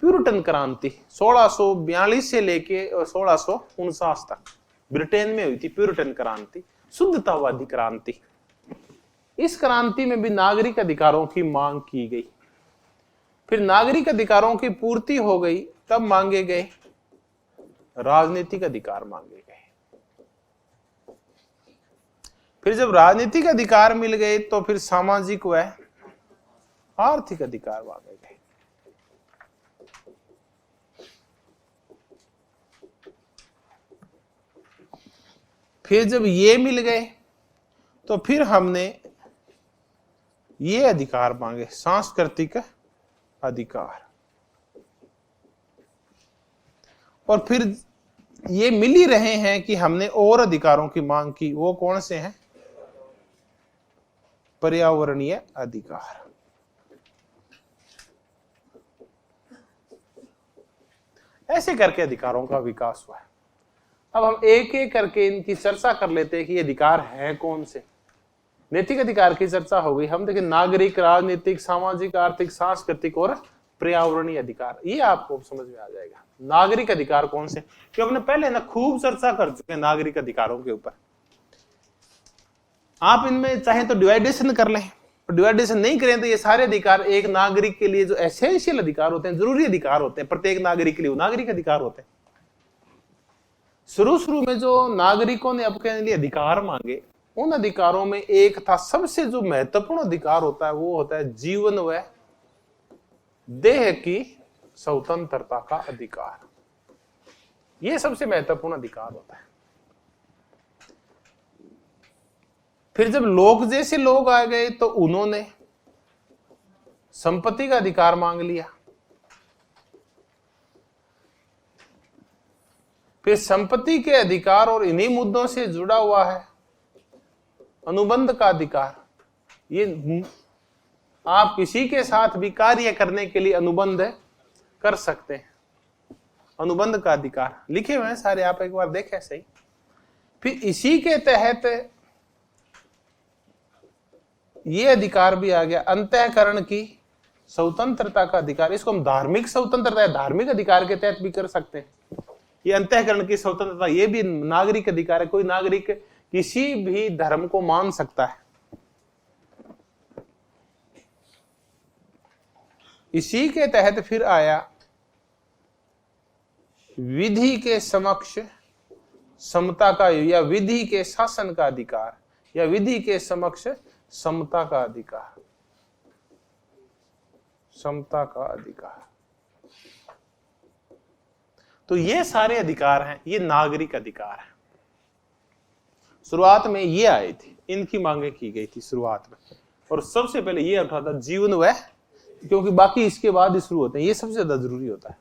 प्यूरिटन क्रांति 1642 से लेके 1649 तक ब्रिटेन में हुई थी प्यूरिटन क्रांति, शुद्धतावादी क्रांति। इस क्रांति में भी नागरिक अधिकारों की मांग की गई। फिर नागरिक अधिकारों की पूर्ति हो गई तब मांगे गए राजनीतिक अधिकार मांगे गए। फिर जब राजनीतिक अधिकार मिल गए तो फिर सामाजिक व आर्थिक अधिकार मांगे गए। फिर जब ये मिल गए तो फिर हमने ये अधिकार मांगे, सांस्कृतिक अधिकार। और फिर ये मिल ही रहे हैं कि हमने और अधिकारों की मांग की। वो कौन से हैं? पर्यावरणीय अधिकार। ऐसे करके अधिकारों का विकास हुआ है। अब हम एक एक करके इनकी चर्चा कर लेते हैं कि ये अधिकार हैं कौन से। नैतिक अधिकार की चर्चा हो गई। हम देखें नागरिक, राजनीतिक, सामाजिक, आर्थिक, सांस्कृतिक और पर्यावरणीय अधिकार। ये आपको समझ में आ जाएगा नागरिक अधिकार कौन से, क्योंकि हमने पहले ना खूब चर्चा कर चुके हैं नागरिक अधिकारों के ऊपर। आप इनमें चाहे तो डिवाइडेशन कर लें, डिवाइडेशन नहीं करें तो ये सारे अधिकार एक नागरिक के लिए जो एसेंशियल अधिकार होते हैं, जरूरी अधिकार होते हैं, प्रत्येक नागरिक के लिए नागरिक अधिकार होते हैं। शुरू में जो नागरिकों ने अपने लिए अधिकार मांगे, उन अधिकारों में एक था सबसे जो महत्वपूर्ण अधिकार होता है वो होता है जीवन व देह की स्वतंत्रता का अधिकार। यह सबसे महत्वपूर्ण अधिकार होता है। फिर जब लोग जैसे लोग आ गए तो उन्होंने संपत्ति का अधिकार मांग लिया। फिर संपत्ति के अधिकार और इन्हीं मुद्दों से जुड़ा हुआ है अनुबंध का अधिकार। ये आप किसी के साथ भी कार्य करने के लिए अनुबंध कर सकते हैं। अनुबंध का अधिकार लिखे हुए हैं सारे, आप एक बार देखें सही। फिर इसी के तहत ये अधिकार भी आ गया अंतःकरण की स्वतंत्रता का अधिकार। इसको हम धार्मिक स्वतंत्रता, धार्मिक अधिकार के तहत भी कर सकते हैं। ये अंतःकरण की स्वतंत्रता ये भी नागरिक अधिकार है। कोई नागरिक किसी भी धर्म को मान सकता है। इसी के तहत फिर आया विधि के समक्ष समता का या विधि के शासन का अधिकार या विधि के समक्ष समता का अधिकार। समता का अधिकार। तो ये सारे अधिकार हैं, ये नागरिक अधिकार हैं। शुरुआत में ये आए थे, इनकी मांगे की गई थी शुरुआत में। और सबसे पहले ये उठा था जीवन व, क्योंकि बाकी इसके बाद ही शुरू होते हैं, ये सबसे ज्यादा जरूरी होता है।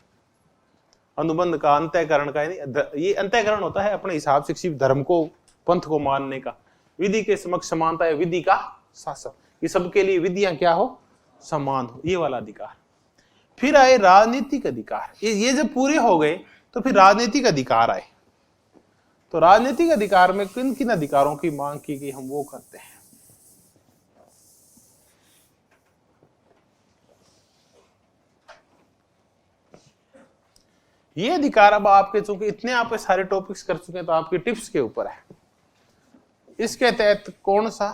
अनुबंध का, अंतःकरण का, ये अंतःकरण होता है अपने हिसाब से किसी धर्म को, पंथ को मानने का। विधि के समक्ष समानता है, विधि का शासन, ये सबके लिए विधियां क्या हो, समान हो, ये वाला अधिकार। फिर आए राजनीतिक अधिकार। ये जब पूरे हो गए तो फिर राजनीतिक अधिकार आए। तो राजनीतिक अधिकार में किन किन अधिकारों की मांग की गई, हम वो करते हैं। ये अधिकार अब आपके, चूंकि इतने आप सारे टॉपिक्स कर चुके हैं तो आपकी टिप्स के ऊपर है। इसके तहत कौन सा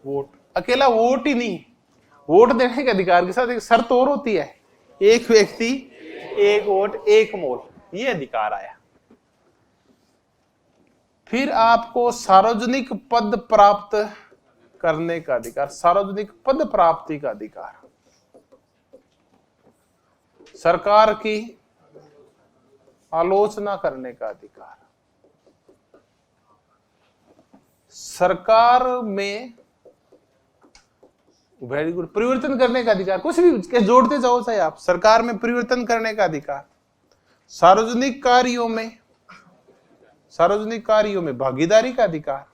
वोट, अकेला वोट ही नहीं, वोट देने के अधिकार के साथ एक शर्त और होती है, एक व्यक्ति एक वोट एक मोल, ये अधिकार आया। फिर आपको सार्वजनिक पद प्राप्त करने का अधिकार, सार्वजनिक पद प्राप्ति का अधिकार, सरकार की आलोचना करने का अधिकार, सरकार में, वेरी गुड, परिवर्तन करने का अधिकार, कुछ भी जोड़ते जाओ चाहे आप, सरकार में परिवर्तन करने का अधिकार, सार्वजनिक कार्यों में भागीदारी का अधिकार,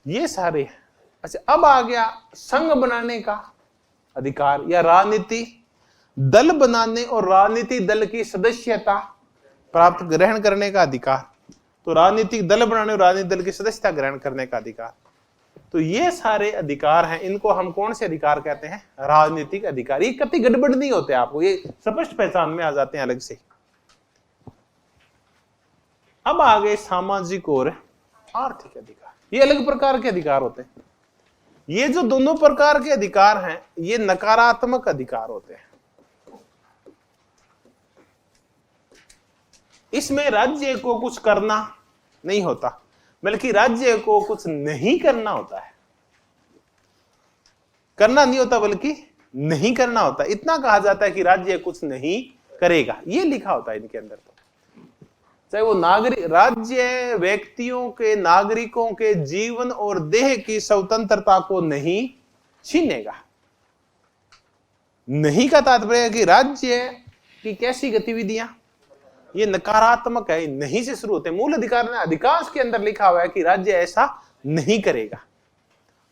ये सारे। अच्छा, अब आ गया संघ बनाने का अधिकार या राजनीति दल बनाने और राजनीतिक दल की सदस्यता प्राप्त ग्रहण करने का अधिकार। तो राजनीतिक दल बनाने और राजनीतिक दल की सदस्यता ग्रहण करने का अधिकार, तो ये सारे अधिकार हैं, इनको हम कौन से अधिकार कहते हैं? राजनीतिक अधिकार। ये कभी गड़बड़ नहीं होते, आपको ये स्पष्ट पहचान में आ जाते हैं अलग से। अब आ गए सामाजिक और आर्थिक अधिकार, ये अलग प्रकार के अधिकार होते हैं। ये जो दोनों प्रकार के अधिकार हैं, ये नकारात्मक अधिकार होते हैं। इसमें राज्य को कुछ करना नहीं होता, बल्कि राज्य को कुछ नहीं करना होता है। करना नहीं होता बल्कि नहीं करना होता। इतना कहा जाता है कि राज्य कुछ नहीं करेगा, ये लिखा होता है इनके अंदर। तो चाहे वो राज्य व्यक्तियों के, नागरिकों के जीवन और देह की स्वतंत्रता को नहीं छीनेगा। नहीं का तात्पर्य है कि राज्य की कैसी गतिविधियां, ये नकारात्मक है, नहीं से शुरू होते हैं। मूल अधिकार ने अधिकांश के अंदर लिखा हुआ है कि राज्य ऐसा नहीं करेगा।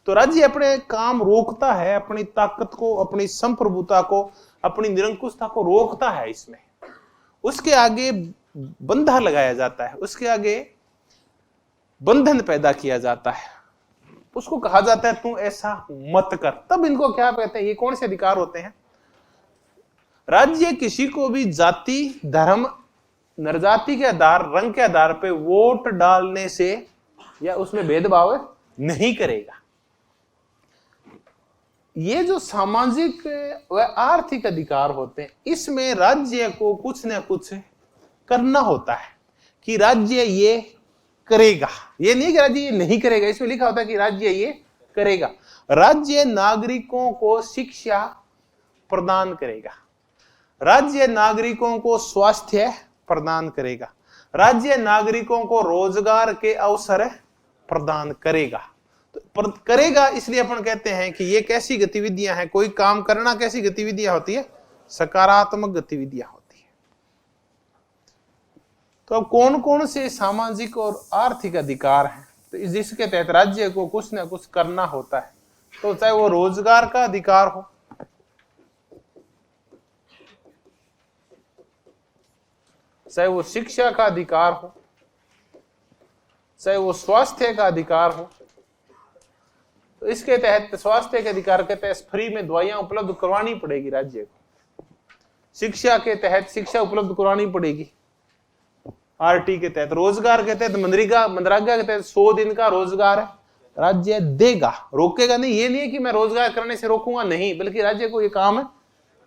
तो राज्य अपने काम रोकता है, अपनी ताकत को, अपनी संप्रभुता को, अपनी निरंकुशता को रोकता है। इसमें उसके आगे बंधा लगाया जाता है, उसके आगे बंधन पैदा किया जाता है, उसको कहा जाता है तू ऐसा मत कर। तब इनको क्या कहते हैं? ये कौन से अधिकार होते हैं? राज्य किसी को भी जाति, धर्म, नरजाति के आधार, रंग के आधार पे वोट डालने से या उसमें भेदभाव नहीं करेगा। ये जो सामाजिक व आर्थिक अधिकार होते हैं, इसमें राज्य को कुछ न कुछ करना होता है कि राज्य ये करेगा। ये नहीं कि राज्य ये नहीं करेगा, इसमें लिखा होता है कि राज्य ये करेगा। राज्य नागरिकों को शिक्षा प्रदान करेगा, राज्य नागरिकों को स्वास्थ्य प्रदान करेगा, राज्य नागरिकों को रोजगार के अवसर प्रदान करेगा। तो करेगा इसलिए अपन कहते हैं कि ये कैसी गतिविधियां हैं? कोई काम करना कैसी गतिविधियां होती है? सकारात्मक गतिविधियां होती है। तो अब कौन कौन से सामाजिक और आर्थिक अधिकार हैं तो जिसके तहत राज्य को कुछ ना कुछ करना होता है? तो चाहे वो रोजगार का अधिकार हो, चाहे वो शिक्षा का अधिकार हो, चाहे वो स्वास्थ्य का अधिकार हो। तो इसके तहत स्वास्थ्य के अधिकार के तहत फ्री में दवाइयां उपलब्ध करवानी पड़ेगी राज्य को। शिक्षा के तहत शिक्षा उपलब्ध करवानी पड़ेगी आरटी के तहत। रोजगार के तहत मनरेगा के तहत 100 दिन का रोजगार राज्य देगा, रोकेगा नहीं। ये नहीं है कि मैं रोजगार करने से रोकूंगा, नहीं, बल्कि राज्य को ये काम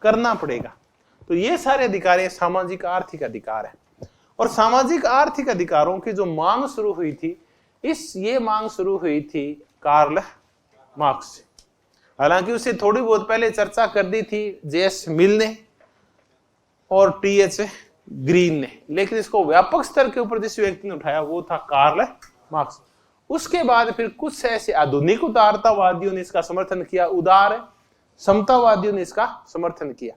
करना पड़ेगा। तो ये सारे अधिकार सामाजिक आर्थिक अधिकार है। और सामाजिक आर्थिक अधिकारों की जो मांग शुरू हुई थी, ये मांग शुरू हुई थी कार्ल मार्क्स से। हालांकि उससे थोड़ी बहुत पहले चर्चा कर दी थी जेएस मिल ने और टीएच ग्रीन ने, लेकिन इसको व्यापक स्तर के ऊपर जिस व्यक्ति ने उठाया वो था कार्ल मार्क्स। उसके बाद फिर कुछ ऐसे आधुनिक उदारतावादियों ने इसका समर्थन किया, उदार समतावादियों ने इसका समर्थन किया।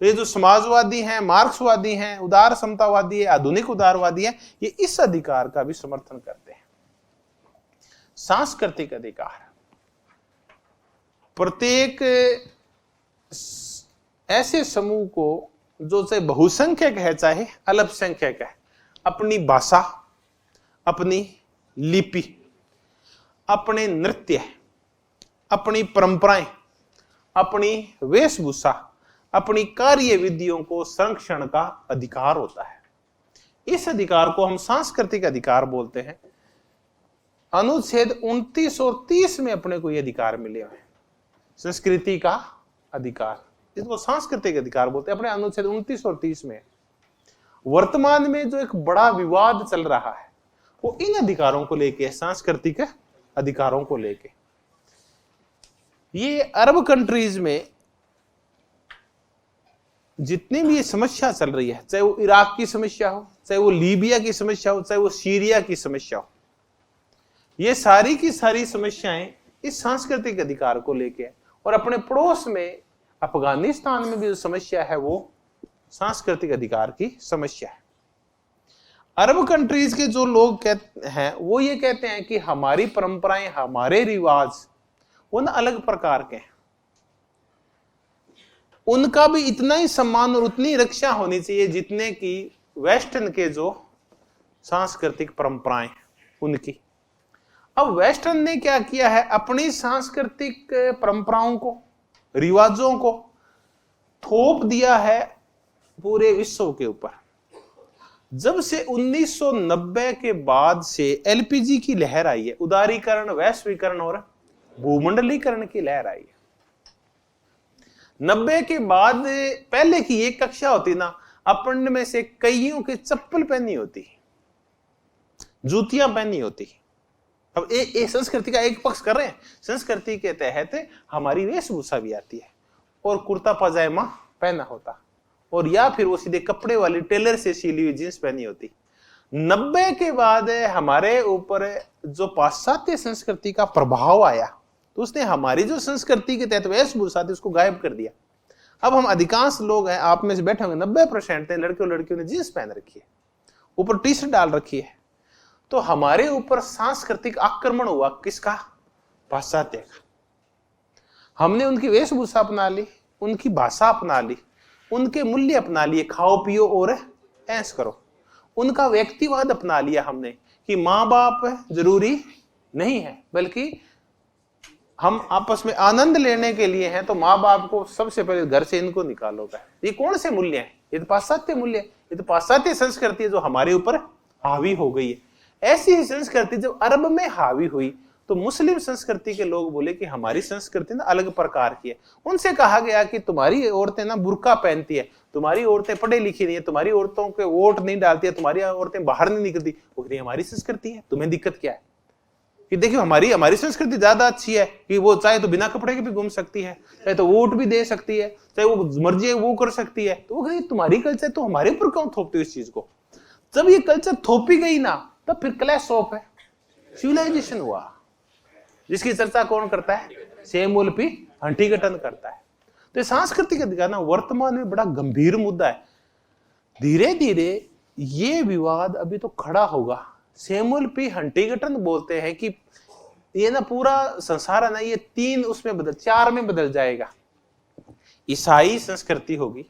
ये जो समाजवादी हैं, मार्क्सवादी हैं, उदार समतावादी है, आधुनिक उदारवादी है, ये इस अधिकार का भी समर्थन करते हैं। सांस्कृतिक अधिकार, प्रत्येक ऐसे समूह को जो चाहे बहुसंख्यक है चाहे अल्पसंख्यक है, अपनी भाषा, अपनी लिपि, अपने नृत्य, अपनी परंपराएं, अपनी वेशभूषा, अपनी कार्य विधियों को संरक्षण का अधिकार होता है। इस अधिकार को हम सांस्कृतिक अधिकार बोलते हैं। अनुच्छेद 29 और 30 में अपने को ये अधिकार मिले हुए हैं। संस्कृति का अधिकार, इसको सांस्कृतिक अधिकार बोलते हैं, अपने अनुच्छेद 29 और 30 में। वर्तमान में जो एक बड़ा विवाद चल रहा है वो इन अधिकारों को लेके, सांस्कृतिक अधिकारों को लेके। ये अरब कंट्रीज में जितनी भी ये समस्या चल रही है, चाहे वो इराक की समस्या हो, चाहे वो लीबिया की समस्या हो, चाहे वो सीरिया की समस्या हो, ये सारी की सारी समस्याएं इस सांस्कृतिक अधिकार को लेके है। और अपने पड़ोस में अफगानिस्तान में भी जो समस्या है वो सांस्कृतिक अधिकार की समस्या है। अरब कंट्रीज के जो लोग कहते हैं वो ये कहते हैं कि हमारी परंपराएं, हमारे रिवाज वो ना अलग प्रकार के हैं, उनका भी इतना ही सम्मान और उतनी रक्षा होनी चाहिए जितने की वेस्टर्न के जो सांस्कृतिक परंपराएं उनकी। अब वेस्टर्न ने क्या किया है, अपनी सांस्कृतिक परंपराओं को, रिवाजों को थोप दिया है पूरे विश्व के ऊपर। जब से 1990 के बाद से एलपीजी की लहर आई है, उदारीकरण, वैश्वीकरण और भूमंडलीकरण की लहर आई है। 90 के बाद पहले की एक कक्षा होती ना, अपन में से कईयों के चप्पल पहनी होती, जूतियां पहनी होती। अब एक संस्कृति का एक पक्ष कर रहे हैं, संस्कृति के तहत हमारी वेशभूषा भी आती है और कुर्ता पजामा पहना होता, और या फिर वो सीधे कपड़े वाली टेलर से सिली हुई जींस पहनी होती। 90 के बाद हमारे ऊपर जो पाश्चात्य संस्कृति का प्रभाव आया तो उसने हमारी जो संस्कृति के तहत वेशभूषा थी उसको गायब कर दिया। अब हम अधिकांश लोग हैं, आप में से बैठे होंगे 90% लड़के और लड़कियों ने जींस पहन रखी है, ऊपर टी शर्ट डाल रखी है। तो हमारे ऊपर सांस्कृतिक आक्रमण हुआ किसका? पाश्चात्य का। हमने उनकी वेशभूषा अपना ली, उनकी भाषा अपना ली, उनके मूल्य अपना लिए, खाओ पियो और ऐश करो। उनका व्यक्तिवाद अपना लिया हमने कि माँ बाप जरूरी नहीं है, बल्कि हम आपस में आनंद लेने के लिए हैं, तो माँ बाप को सबसे पहले घर से इनको निकालो। ये कौन से मूल्य हैं? ये तो पाश्चात्य मूल्य है, ये तो पाश्चात्य संस्कृति है जो हमारे ऊपर हावी हो गई है। ऐसी ही संस्कृति जब अरब में हावी हुई तो मुस्लिम संस्कृति के लोग बोले कि हमारी संस्कृति ना अलग प्रकार की है। उनसे कहा गया कि तुम्हारी औरतें ना बुर्का पहनती है, तुम्हारी औरतें पढ़ी लिखी नहीं है, तुम्हारी औरतों के वोट नहीं डालती है, तुम्हारी औरतें बाहर नहीं निकलती। वो हमारी संस्कृति है, तुम्हें दिक्कत क्या है? कि देखियो हमारी संस्कृति ज्यादा अच्छी है कि वो चाहे तो बिना कपड़े के भी घूम सकती है, चाहे तो वोट भी दे सकती है, चाहे वो मर्जी है वो कर सकती है। तो वो तुम्हारी कल्चर तो हमारे ऊपर क्यों थोपते हो इस चीज को? जब ये कल्चर थोपी गई ना तब फिर क्लैश ऑफ है, सिविलाइजेशन हुआ, जिसकी चर्चा कौन करता है? सैमुअल पी हंटिंगटन करता है। तो सांस्कृतिक अधिकार ना वर्तमान में बड़ा गंभीर मुद्दा है। धीरे धीरे ये विवाद अभी तो खड़ा होगा। सैमुअल पी हंटिंगटन बोलते हैं कि ये ना पूरा संसार है ना, ये 3 उसमें बदल 4 में बदल जाएगा। ईसाई संस्कृति होगी,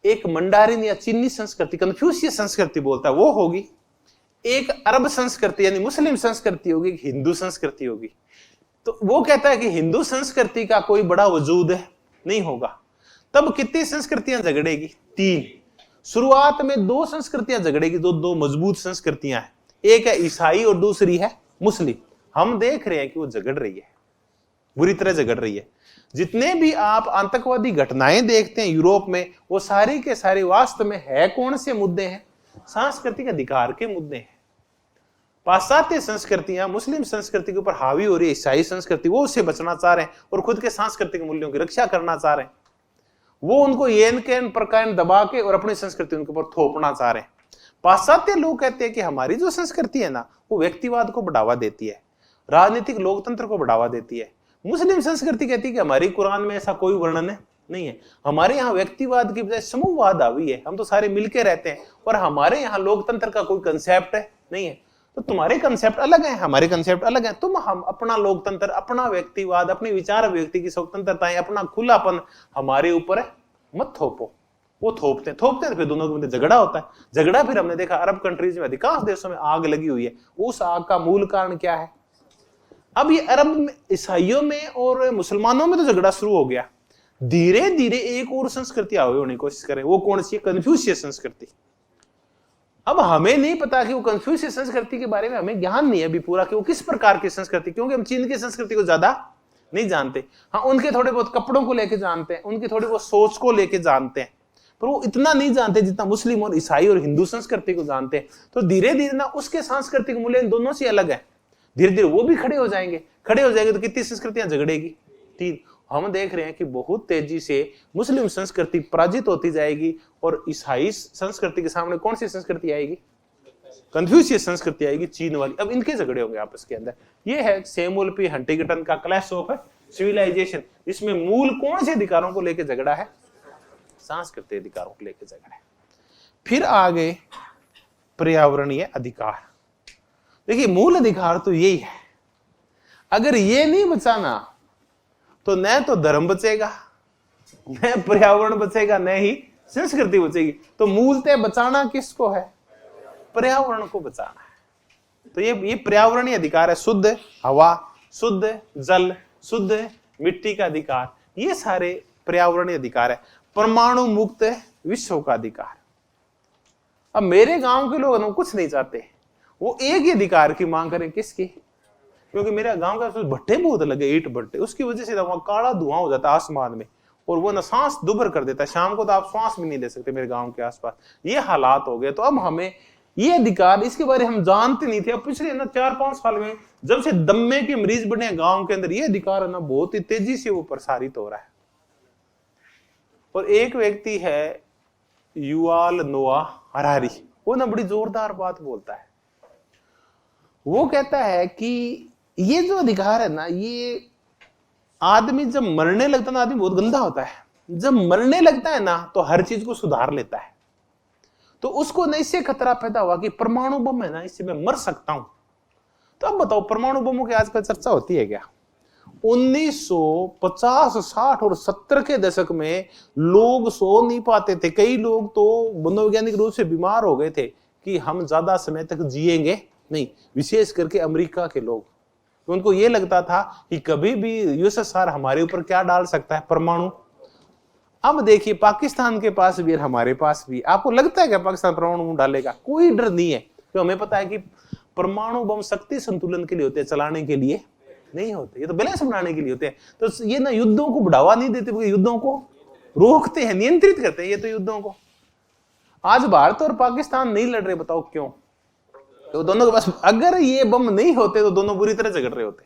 एक मंडारिन या चीनी संस्कृति, कन्फ्यूशियस संस्कृति बोलता है वो होगी, एक अरब संस्कृति यानी मुस्लिम संस्कृति होगी, एक हिंदू संस्कृति होगी। तो वो कहता है कि हिंदू संस्कृति का कोई बड़ा वजूद नहीं होगा। तब कितनी संस्कृतियां झगड़ेगी? 3। शुरुआत में 2 संस्कृतियां झगड़ेगी, दो मजबूत संस्कृतियां हैं, एक है ईसाई और दूसरी है मुस्लिम। हम देख रहे हैं कि वो झगड़ रही है, बुरी तरह झगड़ रही है। जितने भी आप आतंकवादी घटनाएं देखते हैं यूरोप में, वो सारी के सारे वास्तव में है कौन से मुद्दे हैं? सांस्कृतिक अधिकार के मुद्दे हैं। पाश्चात्य संस्कृतियां मुस्लिम संस्कृति के ऊपर हावी हो रही है, ईसाई संस्कृति वो उससे बचना चाह रहे हैं और खुद के सांस्कृतिक मूल्यों की रक्षा करना चाह रहे हैं। वो उनको येन केन प्रकार दबा के और अपनी संस्कृति उनके ऊपर थोपना चाह रहे हैं। पाश्चात्य लोग कहते हैं कि हमारी जो संस्कृति है ना वो व्यक्तिवाद को बढ़ावा देती है, राजनीतिक लोकतंत्र को बढ़ावा देती है। मुस्लिम संस्कृति कहती है कि हमारी कुरान में ऐसा कोई वर्णन नहीं है, हमारे यहाँ व्यक्तिवाद की बजाय समूहवाद हावी है, हम तो सारे मिलके रहते हैं और हमारे यहाँ लोकतंत्र का कोई कंसेप्ट नहीं है। तो तुम्हारे कंसेप्ट अलग हैं, हमारे कंसेप्ट अलग हैं। तुम हम अपना लोकतंत्र, अपना व्यक्तिवाद, अपनी विचार व्यक्ति की स्वतंत्रताएं, अपना खुलापन हमारे ऊपर मत थोपो। वो थोपते हैं फिर दोनों के मध्य झगड़ा होता है। झगड़ा फिर हमने देखा अरब कंट्रीज में अधिकांश देशों में आग लगी हुई है। उस आग का मूल कारण क्या है? अब ये अरब में, ईसाइयों में और मुसलमानों में तो झगड़ा शुरू हो गया। धीरे धीरे एक और संस्कृति आगे होने की कोशिश करें, वो कौन सी? कन्फ्यूशियस संस्कृति। अब हमें नहीं पता कि वो कन्फ्यूशियस संस्कृति के बारे में हमें ज्ञान नहीं है अभी पूरा कि वो किस प्रकार की संस्कृति, क्योंकि हम चीन की संस्कृति को ज्यादा नहीं जानते। हाँ, उनके थोड़े बहुत कपड़ों को लेके जानते हैं, उनकी थोड़ी बहुत सोच को लेके जानते हैं, पर वो इतना नहीं जानते जितना मुस्लिम और ईसाई और हिंदू संस्कृति को जानते हैं। तो धीरे धीरे ना उसके सांस्कृतिक मूल्य इन दोनों से अलग है, धीरे धीरे वो भी खड़े हो जाएंगे तो कितनी संस्कृतियां झगड़ेगी? 3। हम देख रहे हैं कि बहुत तेजी से मुस्लिम संस्कृति पराजित होती जाएगी और ईसाई संस्कृति के सामने कौन सी संस्कृति आएगी? कन्फ्यूशियस संस्कृति आएगी, चीन वाली। अब इनके झगड़े होंगे आपस के अंदर। ये है सैमुअल पी हंटिंगटन का क्लैश ऑफ सिविलाइजेशन। इसमें मूल कौन से अधिकारों को लेकर झगड़ा है? सांस्कृतिक अधिकारों को लेकर झगड़ा है। फिर आगे पर्यावरणीय अधिकार। देखिए, मूल अधिकार तो यही है, अगर ये नहीं बचाना तो न तो धर्म बचेगा, न पर्यावरण बचेगा, न ही संस्कृति बचेगी। तो मूलतः बचाना किसको है? पर्यावरण को बचाना है। तो ये पर्यावरणीय अधिकार है। शुद्ध हवा, शुद्ध जल, शुद्ध मिट्टी का अधिकार, ये सारे पर्यावरणीय अधिकार है। परमाणु मुक्त विश्व का अधिकार। अब मेरे गांव के लोग कुछ नहीं चाहते, वो एक ही अधिकार की मांग करें। किसकी? क्योंकि मेरे गांव का भट्टे बहुत लगे, ईंट भट्टे, उसकी वजह से वहां काला धुआं हो जाता है आसमान में, और वो ना सांस दुभर कर देता है। शाम को तो आप सांस भी नहीं ले सकते मेरे गांव के आसपास। ये हालात हो गए। तो अब हमें ये अधिकार, इसके बारे हम जानते नहीं थे। अब पिछले 4-5 साल में जब से दम्मे के मरीज बने गांव के अंदर, ये अधिकार है ना बहुत ही तेजी से वो प्रसारित हो रहा है। और एक व्यक्ति है युवाल नोआ हरारी, वो ना बड़ी जोरदार बात बोलता है। वो कहता है कि ये जो अधिकार है ना, ये आदमी जब मरने लगता है ना, आदमी बहुत गंदा होता है। जब मरने लगता है ना तो हर चीज को सुधार लेता है। तो उसको न इससे खतरा पैदा हुआ कि परमाणु बम है ना, इससे मैं मर सकता हूं। तो अब बताओ, परमाणु बमों की आजकल चर्चा होती है क्या? 1950, 60 और 70 के दशक में लोग सो नहीं पाते थे। कई लोग तो मनोवैज्ञानिक रूप से बीमार हो गए थे कि हम ज्यादा समय तक जिएंगे नहीं, विशेष करके अमेरिका के लोग। तो उनको ये लगता था कि कभी भी यूएसएसआर हमारे ऊपर क्या डाल सकता है? परमाणु। अब देखिए, पाकिस्तान के पास भी और हमारे पास भी, आपको लगता है कि पाकिस्तान परमाणु डालेगा? कोई डर नहीं है, क्योंकि हमें पता है कि परमाणु बम शक्ति संतुलन के लिए होते हैं, चलाने के लिए नहीं होते। ये तो बैलेंस बनाने के लिए होते हैं। तो ये ना युद्धों को बढ़ावा नहीं देते, युद्धों को रोकते हैं, नियंत्रित करते हैं ये तो युद्धों को। आज भारत और पाकिस्तान नहीं लड़ रहे, बताओ क्यों? तो दोनों के पास अगर ये बम नहीं होते तो दोनों बुरी तरह झगड़ रहे होते।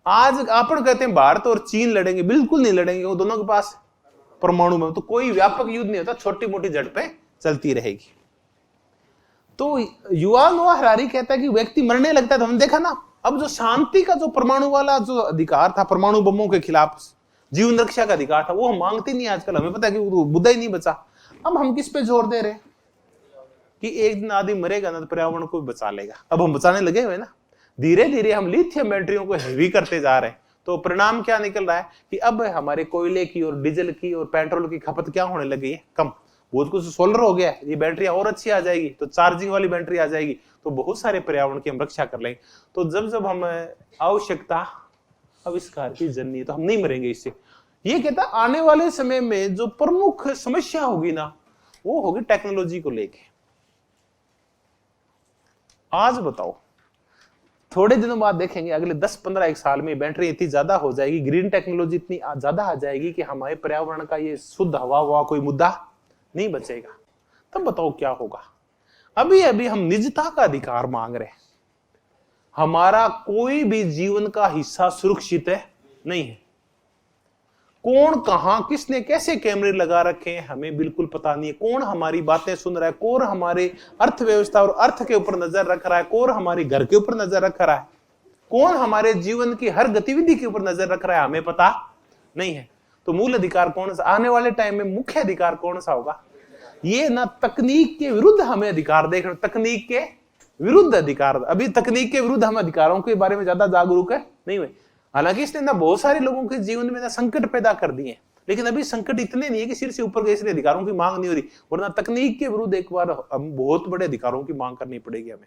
आज अपन कहते हैं भारत और चीन लड़ेंगे, बिल्कुल नहीं लड़ेंगे, वो दोनों के पास परमाणु बम। तो कोई व्यापक युद्ध नहीं होता, छोटी मोटी झड़पें चलती रहेगी। तो युवाल नोआ हरारी कहता है कि व्यक्ति मरने लगता है। तो हमने देखा ना, अब जो शांति का जो परमाणु वाला जो अधिकार था, परमाणु बमों के खिलाफ जीवन रक्षा का अधिकार था, वो हम मांगते नहीं आजकल। हमें पता है कि वो मुद्दा ही नहीं बचा। अब हम किस पे जोर दे रहे हैं कि एक दिन आदमी मरेगा ना तो पर्यावरण को भी बचा लेगा। अब हम बचाने लगे हुए ना, धीरे धीरे हम लिथियम बैटरियों को हेवी करते जा रहे हैं। तो परिणाम क्या निकल रहा है कि अब हमारे कोयले की और डीजल की और पेट्रोल की खपत क्या होने लगी है? कम। बहुत कुछ सोलर हो गया है, ये बैटरियां और अच्छी आ जाएगी, तो चार्जिंग वाली बैटरी आ जाएगी, तो बहुत सारे पर्यावरण की हम रक्षा कर लेंगे। तो जब जब हम आवश्यकता आविष्कार की जननी है तो हम नहीं मरेंगे इससे। ये कहता आने वाले समय में जो प्रमुख समस्या होगी ना, वो होगी टेक्नोलॉजी को लेके। आज बताओ, थोड़े दिनों बाद देखेंगे, अगले 10-15 साल में बैटरी इतनी ज्यादा हो जाएगी, ग्रीन टेक्नोलॉजी इतनी ज्यादा आ जाएगी कि हमारे पर्यावरण का ये शुद्ध हवा हुआ कोई मुद्दा नहीं बचेगा। तब बताओ क्या होगा? अभी अभी हम निजता का अधिकार मांग रहे हैं। हमारा कोई भी जीवन का हिस्सा सुरक्षित है नहीं है। कौन कहां किसने कैसे कैमरे लगा रखे हैं हमें बिल्कुल पता नहीं है। कौन हमारी बातें सुन रहा है, कौन हमारे अर्थव्यवस्था और अर्थ के ऊपर नजर रख रहा है, कौन हमारे घर के ऊपर नजर रख रहा है, कौन हमारे जीवन की हर गतिविधि के ऊपर नजर रख रहा है, हमें पता नहीं है। तो मूल अधिकार कौन सा? आने वाले टाइम में मुख्य अधिकार कौन सा होगा? ये ना तकनीक के विरुद्ध हमें अधिकार देख रहे, तकनीक के विरुद्ध अधिकार। अभी तकनीक के विरुद्ध हम अधिकारों के बारे में ज्यादा जागरूक है नहीं हुए। हालांकि इसने ना बहुत सारे लोगों के जीवन में ना संकट पैदा कर दिए, लेकिन अभी संकट इतने नहीं है कि सिर से ऊपर गए, इसलिए अधिकारों की मांग नहीं हो रही। वरना तकनीक के विरुद्ध एक बार हम बहुत बड़े अधिकारों की मांग करनी पड़ेगी हमें,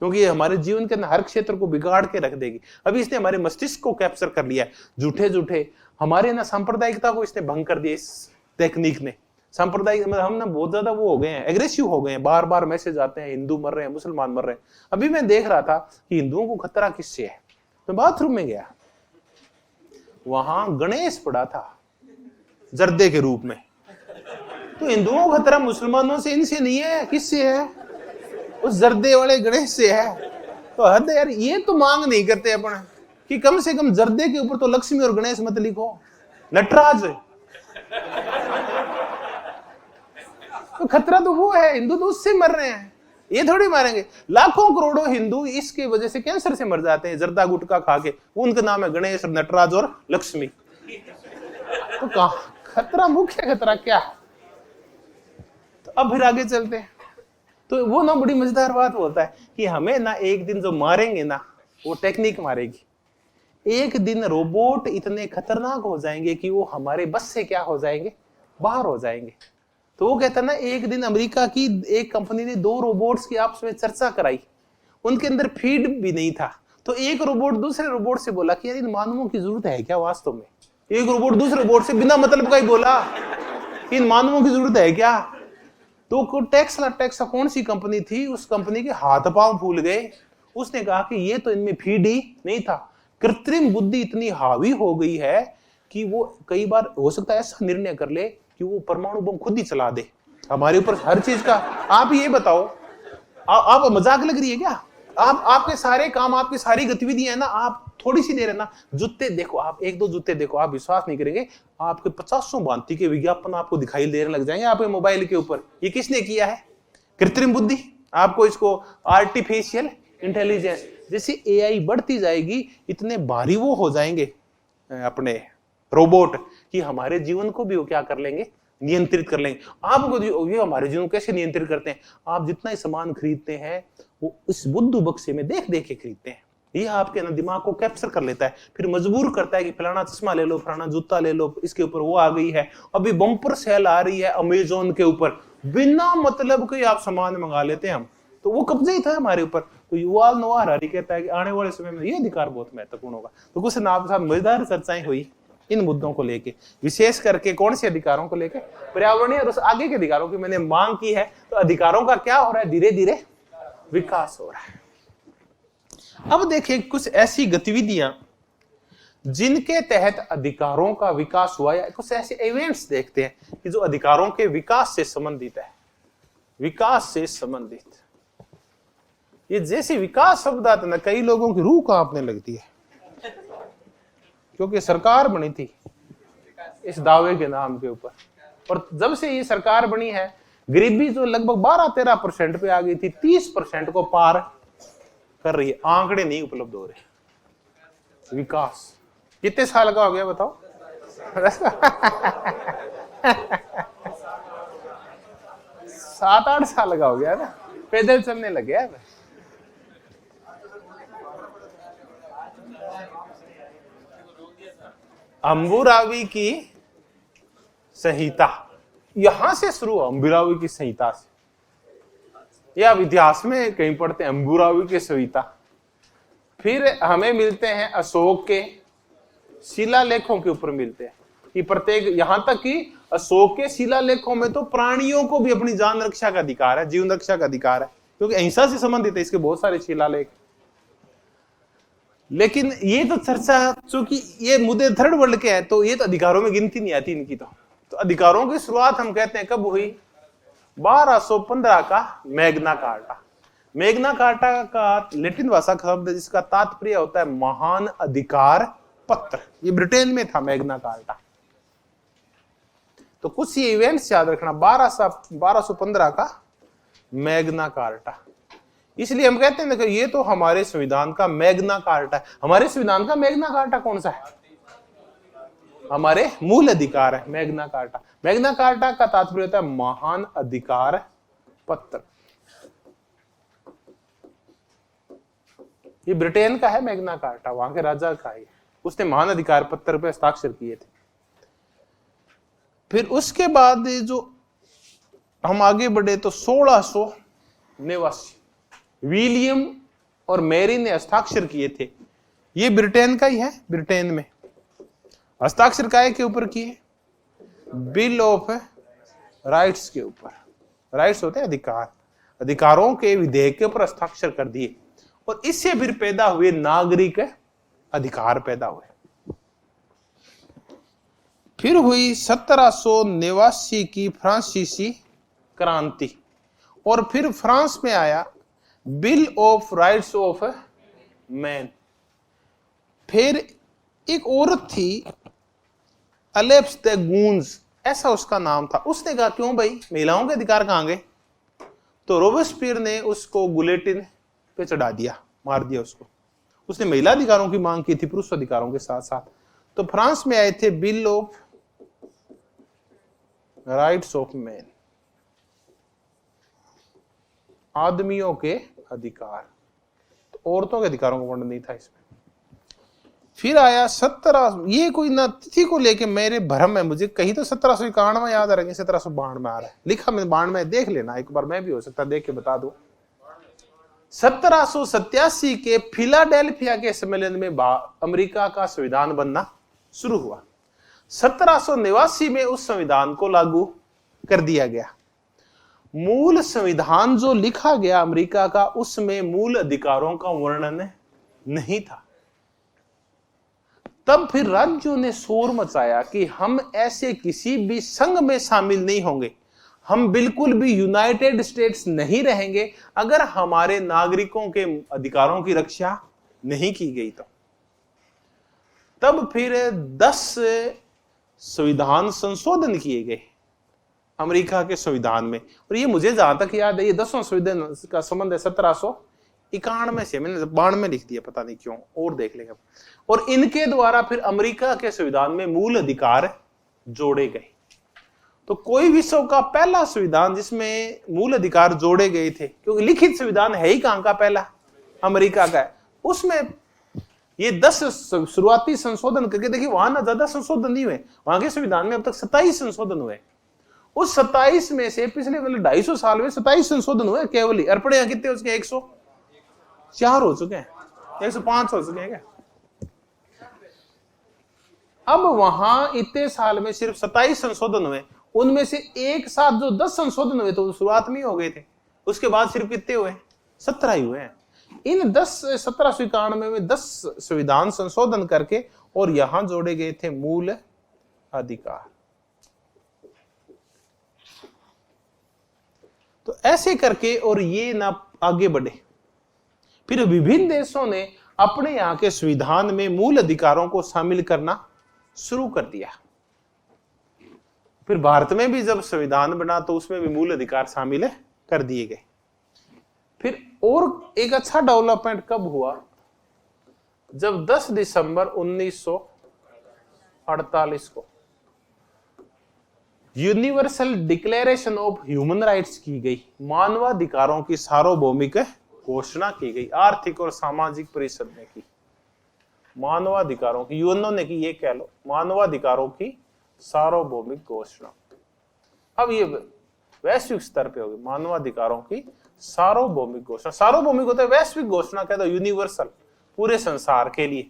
क्योंकि ये हमारे जीवन के हर क्षेत्र को बिगाड़ के रख देगी। अभी इसने हमारे मस्तिष्क को कैप्चर कर लिया है, झूठे झूठे हमारे ना सांप्रदायिकता को इसने भंग कर दिया इस तकनीक ने। सांप्रदायिक हम ना बहुत ज्यादा वो हो गए हैं, एग्रेसिव हो गए हैं, बार बार मैसेज आते हैं हिंदू मर रहे हैं, मुसलमान मर रहे हैं। अभी मैं देख रहा था कि हिंदुओं को खतरा किससे है, तो बाथरूम में गया वहां गणेश पड़ा था जर्दे के रूप में। तो हिंदुओं का खतरा मुसलमानों से, इनसे नहीं है, किससे है? उस जर्दे वाले गणेश से है। तो हद है यार, ये तो मांग नहीं करते अपन कि कम से कम जर्दे के ऊपर तो लक्ष्मी और गणेश मत लिखो, नटराज। तो खतरा तो वो है, हिंदू तो उससे मर रहे हैं, ये थोड़ी मारेंगे। लाखों करोड़ों हिंदू इसके वजह से कैंसर से मर जाते हैं, जर्दा गुटखा खा के। उनका नाम है गणेश और नटराज और लक्ष्मी। तो कहा खतरा, मुख्य खतरा क्या है? तो अब फिर आगे चलते हैं। तो वो ना बड़ी मजेदार बात होता है कि हमें ना एक दिन जो मारेंगे ना, वो टेक्निक मारेगी। एक दिन रोबोट इतने खतरनाक हो जाएंगे कि वो हमारे बस से क्या हो जाएंगे, बाहर हो जाएंगे। तो वो कहता है ना, एक दिन अमेरिका की एक कंपनी ने 2 रोबोट्स की आपस में चर्चा कराई, उनके अंदर फीड भी नहीं था। तो एक रोबोट दूसरे रोबोट से बोला कि यार इन मानवों की जरूरत है क्या वास्तव में? एक रोबोट दूसरे रोबोट से बिना मतलब का ही बोला कि इन मानवों की जरूरत है क्या? तो टेक्सा कौन सी कंपनी थी, उस कंपनी के हाथ पांव फूल गए। उसने कहा कि ये तो इनमें फीड ही नहीं था। कृत्रिम बुद्धि इतनी हावी हो गई है कि वो कई बार हो सकता है ऐसा निर्णय कर ले कि वो परमाणु बम खुद ही चला दे हमारे ऊपर हर चीज का। आप ये बताओ, आप मजाक लग रही है क्या? आपके सारे काम, आपकी सारी गतिविधियां है ना, आप थोड़ी सी देर है ना, जूते देखो, आप 1-2 जूते देखो, आप विश्वास नहीं करेंगे, आपके 50 भांति के विज्ञापन आपको दिखाई देने लग जाएंगे आपके मोबाइल के ऊपर। ये किसने किया है? कृत्रिम बुद्धि। आपको इसको आर्टिफिशियल इंटेलिजेंस, जैसे एआई बढ़ती जाएगी, इतने भारी वो हो जाएंगे अपने रोबोट कि हमारे जीवन को भी वो क्या कर लेंगे, नियंत्रित कर लेंगे। आपको ये हमारे जीवन को कैसे नियंत्रित करते हैं? आप जितना ही सामान खरीदते हैं वो इस बुद्धू बक्से में देख देख के खरीदते हैं। ये आपके ना दिमाग को कैप्चर कर लेता है, फिर मजबूर करता है कि फलाना चश्मा ले लो, फलाना जूता ले लो, इसके ऊपर वो आ गई है, अभी बम्पर सेल आ रही है अमेजोन के ऊपर, बिना मतलब के आप सामान मंगा लेते हैं हम। तो वो कब्जा ही था हमारे ऊपर। तो युवाल नोआ हरारी कहता है कि आने वाले समय में ये अधिकार बहुत महत्वपूर्ण होगा। तो कुछ ना साथ मजेदार चर्चाएं हुई इन मुद्दों को लेके, विशेष करके कौन से अधिकारों को लेके, पर्यावरणीय और उस आगे के अधिकारों की मैंने मांग की है। तो अधिकारों का क्या हो रहा है, धीरे धीरे विकास हो रहा है। अब देखिए कुछ ऐसी गतिविधियां जिनके तहत अधिकारों का विकास हुआ, या कुछ ऐसे इवेंट्स देखते हैं कि जो अधिकारों के विकास से संबंधित है। विकास से संबंधित ये जैसे विकास शब्द आता है ना, कई लोगों की रूह कांपने लगती है, क्योंकि सरकार बनी थी इस दावे के नाम के ऊपर। और जब से ये सरकार बनी है, गरीबी जो लगभग 12-13% पे आ गई थी, 30% को पार कर रही है। आंकड़े नहीं उपलब्ध हो रहे। विकास कितने साल का हो गया बताओ? 7-8 साल का हो गया ना, पैदल चलने लगे हैं। अंबुरावी की संहिता, यहां से शुरू, अंबुरावी की संहिता से। या इतिहास में कहीं पढ़ते हैं अंबुरावी की संहिता। फिर हमें मिलते हैं अशोक के शिलालेखों के ऊपर मिलते हैं कि प्रत्येक, यहां तक कि अशोक के शिलालेखों में तो प्राणियों को भी अपनी जान रक्षा का अधिकार है, जीवन रक्षा का अधिकार है, क्योंकि अहिंसा से संबंधित है इसके बहुत सारे शिलालेख। लेकिन ये तो चर्चा, चूंकि ये मुद्दे थर्ड वर्ल्ड के हैं, तो ये तो अधिकारों में गिनती नहीं आती इनकी। तो अधिकारों की शुरुआत हम कहते हैं कब हुई? 1215 का मैग्ना कार्टा। मैग्ना कार्टा का लैटिन भाषा का शब्द जिसका तात्पर्य होता है महान अधिकार पत्र। ये ब्रिटेन में था मैग्ना कार्टा। तो कुछ ये इवेंट्स याद रखना। 1215 का मैग्ना कार्टा, इसलिए हम कहते हैं कि ये तो हमारे संविधान का मैग्ना कार्टा है। हमारे संविधान का मैग्ना कार्टा कौन सा है? हमारे मूल अधिकार है मैग्ना कार्टा। मैग्ना कार्टा का तात्पर्य होता है महान अधिकार पत्र। ये ब्रिटेन का है मैग्ना कार्टा, वहां के राजा का है। उसने महान अधिकार पत्र पे हस्ताक्षर किए थे। फिर उसके बाद जो हम आगे बढ़े तो 1689 विलियम और मैरी ने हस्ताक्षर किए थे। ये ब्रिटेन का ही है। ब्रिटेन में हस्ताक्षर काय के ऊपर किए? बिल ऑफ राइट्स के ऊपर। राइट्स होते हैं अधिकार, अधिकारों के विधेयक के ऊपर हस्ताक्षर कर दिए। और इससे फिर पैदा हुए नागरिक अधिकार पैदा हुए। फिर हुई 1789 की फ्रांसीसी क्रांति, और फिर फ्रांस में आया bill of rights of man. फिर एक औरत थी अलेप्स द गूंज, ऐसा उसका नाम था। उसने कहा क्यों भाई महिलाओं के अधिकार कहां गए? तो रोबेस्पियर ने उसको गुलेटिन पे चढ़ा दिया, मार दिया उसको। उसने महिला अधिकारों की मांग की थी पुरुष अधिकारों के साथ साथ। तो फ्रांस में आए थे bill of rights of man, आदमियों के अधिकार। तो औरतों के अधिकारों का वर्णन नहीं था इसमें। फिर आया 17, ये कोई ना तिथि को लेके मेरे भ्रम है, मुझे कहीं तो 1791 याद आ रहा है, 1792 आ रहा है, लिखा मैंने 92 देख लेना एक बार, मैं भी हो सकता देख के बता दूं। 1787 के फिलाडेल्फिया के सम्मेलन में अमेरिका का संविधान बनना शुरू हुआ। 1789 में उस संविधान को लागू कर दिया गया। मूल संविधान जो लिखा गया अमेरिका का, उसमें मूल अधिकारों का वर्णन नहीं था। तब फिर राज्यों ने शोर मचाया कि हम ऐसे किसी भी संघ में शामिल नहीं होंगे, हम बिल्कुल भी यूनाइटेड स्टेट्स नहीं रहेंगे अगर हमारे नागरिकों के अधिकारों की रक्षा नहीं की गई। तो तब फिर 10 संविधान संशोधन किए गए अमेरिका के संविधान में, और ये मुझे जहां तक याद है ये 10वां संविधान का संबंध है 1791 से, मैंने 92 लिख दिया पता नहीं क्यों, और देख लेंगे। और इनके द्वारा फिर अमेरिका के संविधान में मूल अधिकार जोड़े गए। तो कोई विश्व का पहला संविधान जिसमें मूल अधिकार जोड़े गए थे, क्योंकि लिखित संविधान है ही कहां का, पहला अमेरिका का है। उसमें ये 10 शुरुआती संशोधन करके देखिए, वहां ना ज्यादा संशोधन नहीं हुए, वहां के संविधान में अब तक 27 संशोधन हुए। उस 27 में से पिछले 250 साल में 27 संशोधन हुए केवल ही। अर्पण यहां कितने उसके 104 हो चुके हैं, 105 हो चुके हैं क्या? अब वहां इतने साल में सिर्फ 27 संशोधन हुए, उनमें से एक साथ जो 10 संशोधन हुए तो शुरुआत में हो गए थे, उसके बाद सिर्फ कितने हुए? 17 ही हुए हैं। इन 1791 में 10 संविधान संशोधन करके और यहां जोड़े गए थे मूल अधिकार। तो ऐसे करके और ये ना आगे बढ़े, फिर विभिन्न देशों ने अपने यहां के संविधान में मूल अधिकारों को शामिल करना शुरू कर दिया। फिर भारत में भी जब संविधान बना तो उसमें भी मूल अधिकार शामिल कर दिए गए। फिर और एक अच्छा डेवलपमेंट कब हुआ? जब 10 दिसंबर 1948 को universal declaration of human rights की गई, मानवाधिकारों की सार्वभौमिक घोषणा की गई। आर्थिक और सामाजिक परिषद ने की, मानवाधिकारों की, यूएनओ ने की, ये कह लो, मानवाधिकारों की सार्वभौमिक घोषणा। अब ये वैश्विक स्तर पे होगी, मानवाधिकारों की सार्वभौमिक घोषणा। सार्वभौमिक होता है वैश्विक घोषणा, कहते हैं यूनिवर्सल, पूरे संसार के लिए।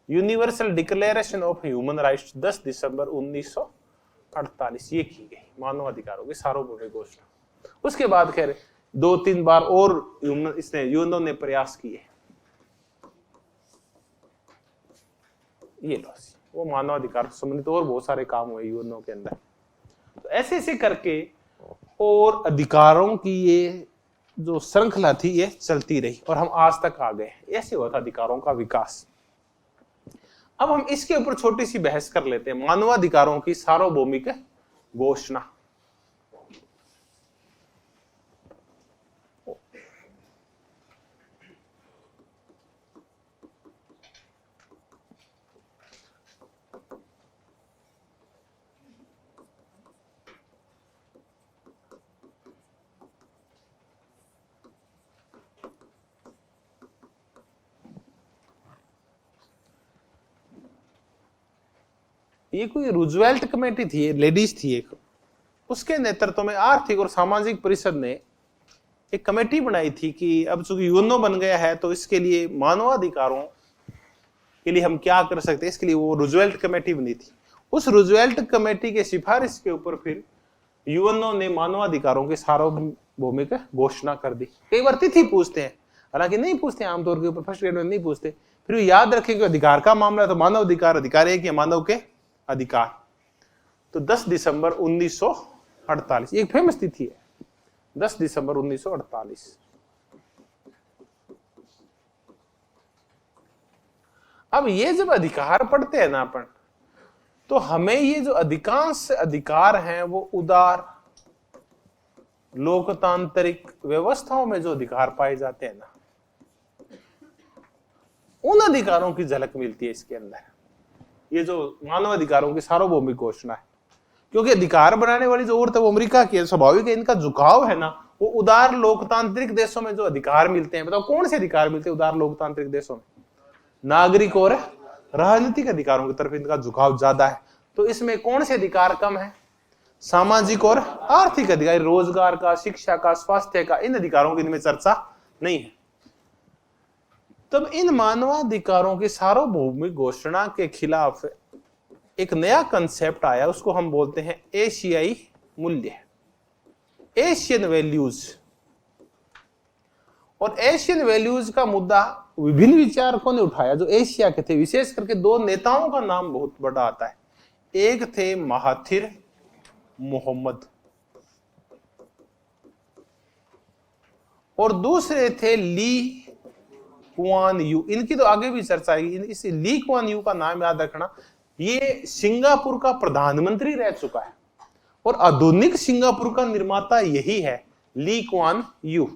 Universal declaration of human rights 10 दिसंबर 1948 ये की गई, मानवाधिकारों की सार्वभौमिक घोषणा। उसके बाद खैर 2-3 बार और इसने यूएनओ ने प्रयास किए। ये लो, वो मानवाधिकार संबंधित और बहुत सारे काम हुए यूएनओ के अंदर। तो ऐसे ऐसे करके और अधिकारों की ये जो श्रृंखला थी ये चलती रही और हम आज तक आ गए। ऐसे हुआ था अधिकारों का विकास। अब हम इसके ऊपर छोटी सी बहस कर लेते हैं, मानवाधिकारों की सार्वभौमिक घोषणा। ये कोई रूजवेल्ट कमेटी थी, लेडीज थी एक, उसके नेतृत्व में आर्थिक और सामाजिक परिषद ने एक कमेटी बनाई थी कि अब चूंकि यूएनओ बन गया है तो इसके लिए मानवाधिकारों के लिए हम क्या कर सकते हैं, इसके लिए वो रूजवेल्ट कमेटी बनी थी। उस रूजवेल्ट कमेटी के सिफारिश के ऊपर फिर यूएनओ ने मानवाधिकारों की सार्वभौमिक घोषणा कर दी। कई बार तिथि पूछते हैं, हालांकि नहीं पूछते आमतौर के ऊपर, फर्स्ट ग्रेड में नहीं पूछते। फिर याद रखें कि अधिकार का मामला है तो मानव अधिकार एक ही मानव के अधिकार। तो 10 दिसंबर 1948 एक फेमस तिथि है, 10 दिसंबर 1948। अब ये जब अधिकार पढ़ते हैं ना अपन, तो हमें ये जो अधिकांश अधिकार हैं वो उदार लोकतांत्रिक व्यवस्थाओं में जो अधिकार पाए जाते हैं ना, उन अधिकारों की झलक मिलती है इसके अंदर। ये जो मानव अधिकारों की सार्वभौमिक घोषणा है, क्योंकि अधिकार बनाने वाली जो औरत है वो अमेरिका की है, स्वाभाविक है इनका झुकाव है ना वो उदार लोकतांत्रिक देशों में जो अधिकार मिलते हैं। बताओ कौन से अधिकार मिलते हैं उदार लोकतांत्रिक देशों में? नागरिक और राजनीतिक अधिकारों की तरफ इनका झुकाव ज्यादा है। तो इसमें कौन से अधिकार कम है? सामाजिक और आर्थिक अधिकार, रोजगार का, शिक्षा का, स्वास्थ्य का, इन अधिकारों की इनमें चर्चा नहीं है। तब इन मानवाधिकारों की सार्वभौमिक घोषणा के खिलाफ एक नया कंसेप्ट आया, उसको हम बोलते हैं एशियाई मूल्य, एशियन वैल्यूज। और एशियन वैल्यूज का मुद्दा विभिन्न विचारकों ने उठाया जो एशिया के थे, विशेष करके दो नेताओं का नाम बहुत बड़ा आता है। एक थे महाथिर मोहम्मद और दूसरे थे ली कुआन यू। इनकी तो आगे भी चर्चा आएगी। इस ली कुआन यू का नाम याद रखना, ये सिंगापुर का प्रधानमंत्री रह चुका है और आधुनिक सिंगापुर का निर्माता यही है, ली कुआन यू।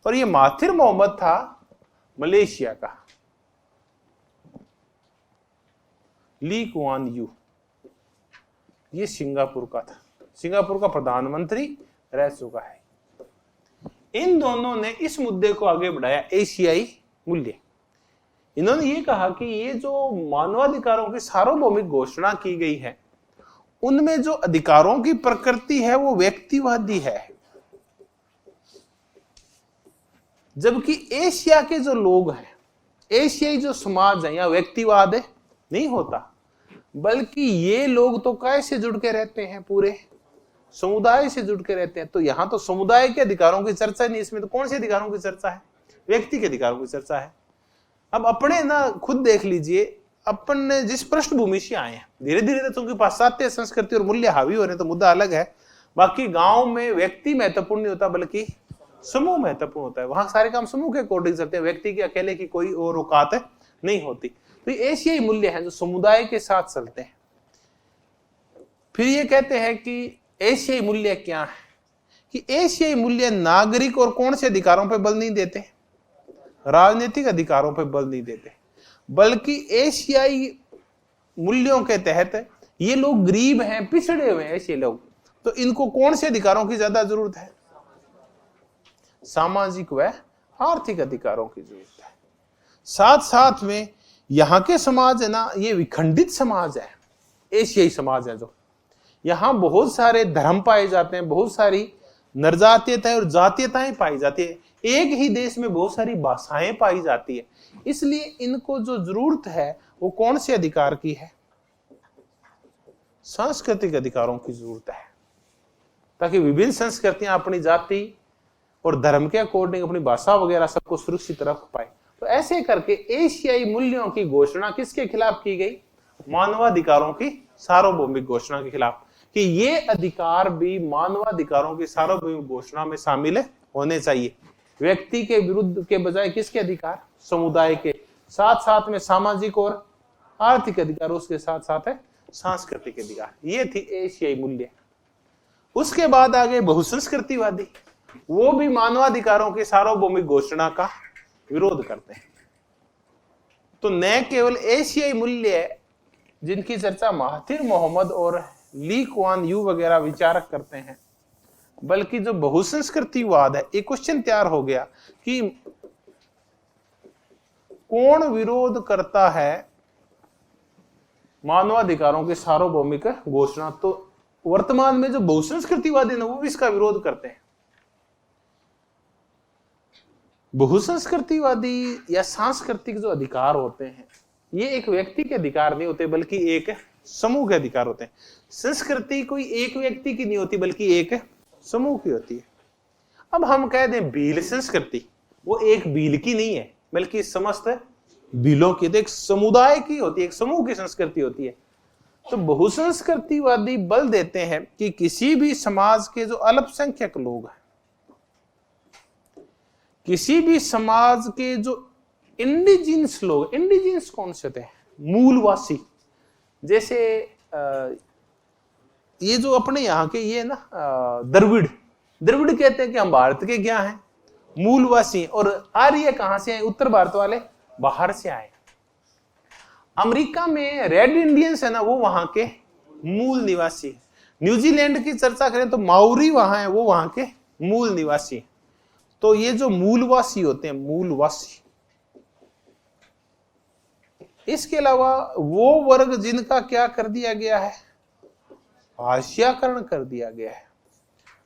और ये महाथिर मोहम्मद था मलेशिया का, ली कुआन यू ये सिंगापुर का था, सिंगापुर का प्रधानमंत्री रह चुका है। इन दोनों ने इस मुद्दे को आगे बढ़ाया, एशियाई मूल्य। इन्होंने ये कहा कि ये जो मानवाधिकारों की सार्वभौमिक घोषणा की गई है उनमें जो अधिकारों की प्रकृति है वो व्यक्तिवादी है, जबकि एशिया के जो लोग हैं, एशियाई जो समाज है, यहाँ व्यक्तिवाद नहीं होता, बल्कि ये लोग तो कैसे जुड़ के रहते हैं, पूरे समुदाय से जुड़ के रहते हैं। तो यहाँ तो समुदाय के अधिकारों की चर्चा नहीं, इसमें तो कौन से अधिकारों की चर्चा है? व्यक्ति के अधिकारों की चर्चा है। अब अपने ना खुद देख लीजिए, अपन ने जिस पृष्ठभूमि से आए हैं, धीरे धीरे तो चूंकि पाश्चात्य संस्कृति और मूल्य हावी हो रहे हैं तो मुद्दा अलग है। बाकी गांव में व्यक्ति महत्वपूर्ण नहीं होता बल्कि समूह महत्वपूर्ण होता है। वहां सारे काम समूह के अकॉर्डिंग चलते हैं, व्यक्ति की अकेले की कोई और औकात नहीं होती। तो ये एशियाई मूल्य हैं जो समुदाय के साथ चलते हैं। फिर ये कहते हैं कि एशियाई मूल्य क्या है, कि एशियाई मूल्य नागरिक और कौन से अधिकारों पर बल नहीं देते, राजनीतिक अधिकारों पर बल नहीं देते, बल्कि एशियाई मूल्यों के तहत ये लोग गरीब हैं, पिछड़े हुए हैं एशियाई लोग, तो इनको कौन से अधिकारों की ज्यादा जरूरत है? सामाजिक व आर्थिक अधिकारों की जरूरत है। साथ साथ में यहाँ के समाज है ना, ये विखंडित समाज है, एशियाई समाज है जो, यहाँ बहुत सारे धर्म पाए जाते हैं, बहुत सारी नरजातीयताएं और जातीयताएं पाई जाती है, एक ही देश में बहुत सारी भाषाएं पाई जाती है। इसलिए इनको जो जरूरत है वो कौन से अधिकार की है? सांस्कृतिक अधिकारों की जरूरत है, ताकि विभिन्न संस्कृतियां अपनी जाति और धर्म के अकॉर्डिंग अपनी भाषा वगैरह सबको सुरक्षित रख पाए। तो ऐसे करके एशियाई मूल्यों की घोषणा किसके खिलाफ की गई? मानवाधिकारों की सार्वभौमिक घोषणा के खिलाफ, कि ये अधिकार भी मानवाधिकारों की सार्वभौमिक घोषणा में शामिल होने चाहिए। व्यक्ति के विरुद्ध के बजाय किसके अधिकार? समुदाय के। साथ साथ में सामाजिक और आर्थिक अधिकार, उसके साथ साथ है सांस्कृतिक अधिकार। ये थी एशियाई मूल्य। उसके बाद आगे बहुसंस्कृतिवादी, वो भी मानवाधिकारों की सार्वभौमिक घोषणा का विरोध करते हैं। तो न केवल एशियाई मूल्य जिनकी चर्चा महाथिर मोहम्मद और ली कुआन यू वगैरह विचारक करते हैं, बल्कि जो बहुसंस्कृतिवाद है, एक क्वेश्चन तैयार हो गया कि कौन विरोध करता है मानवाधिकारों की सार्वभौमिक घोषणा? तो वर्तमान में जो बहुसंस्कृतिवादी है वो भी इसका विरोध करते हैं। बहुसंस्कृतिवादी या सांस्कृतिक जो अधिकार होते हैं ये एक व्यक्ति के अधिकार नहीं होते बल्कि एक समूह के अधिकार होते हैं। संस्कृति कोई एक व्यक्ति की नहीं होती बल्कि एक समूह की होती है। अब हम कह दें भील संस्कृति, वो एक भील की नहीं है बल्कि समस्त भीलों की, तो एक समुदाय की होती है, एक समूह की संस्कृति होती है। तो बहुसंस्कृतिवादी बल देते हैं कि किसी भी समाज के जो अल्पसंख्यक लोग हैं, किसी भी समाज के जो इंडिजिनस लोग, इंडिजिनस कौन से होते हैं? मूलवासी। जैसे ये जो अपने यहाँ के ये ना द्रविड़, द्रविड़ कहते हैं कि हम भारत के क्या हैं? मूलवासी। और आर्य कहां से आए? उत्तर भारत वाले बाहर से आए। अमेरिका में रेड इंडियंस है ना, वो वहां के मूल निवासी। न्यूजीलैंड की चर्चा करें तो माउरी वहां है, वो वहां के मूल निवासी। तो ये जो मूलवासी होते हैं, मूलवासी, इसके अलावा वो वर्ग जिनका क्या कर दिया गया है? हाशियाकरण कर दिया गया है।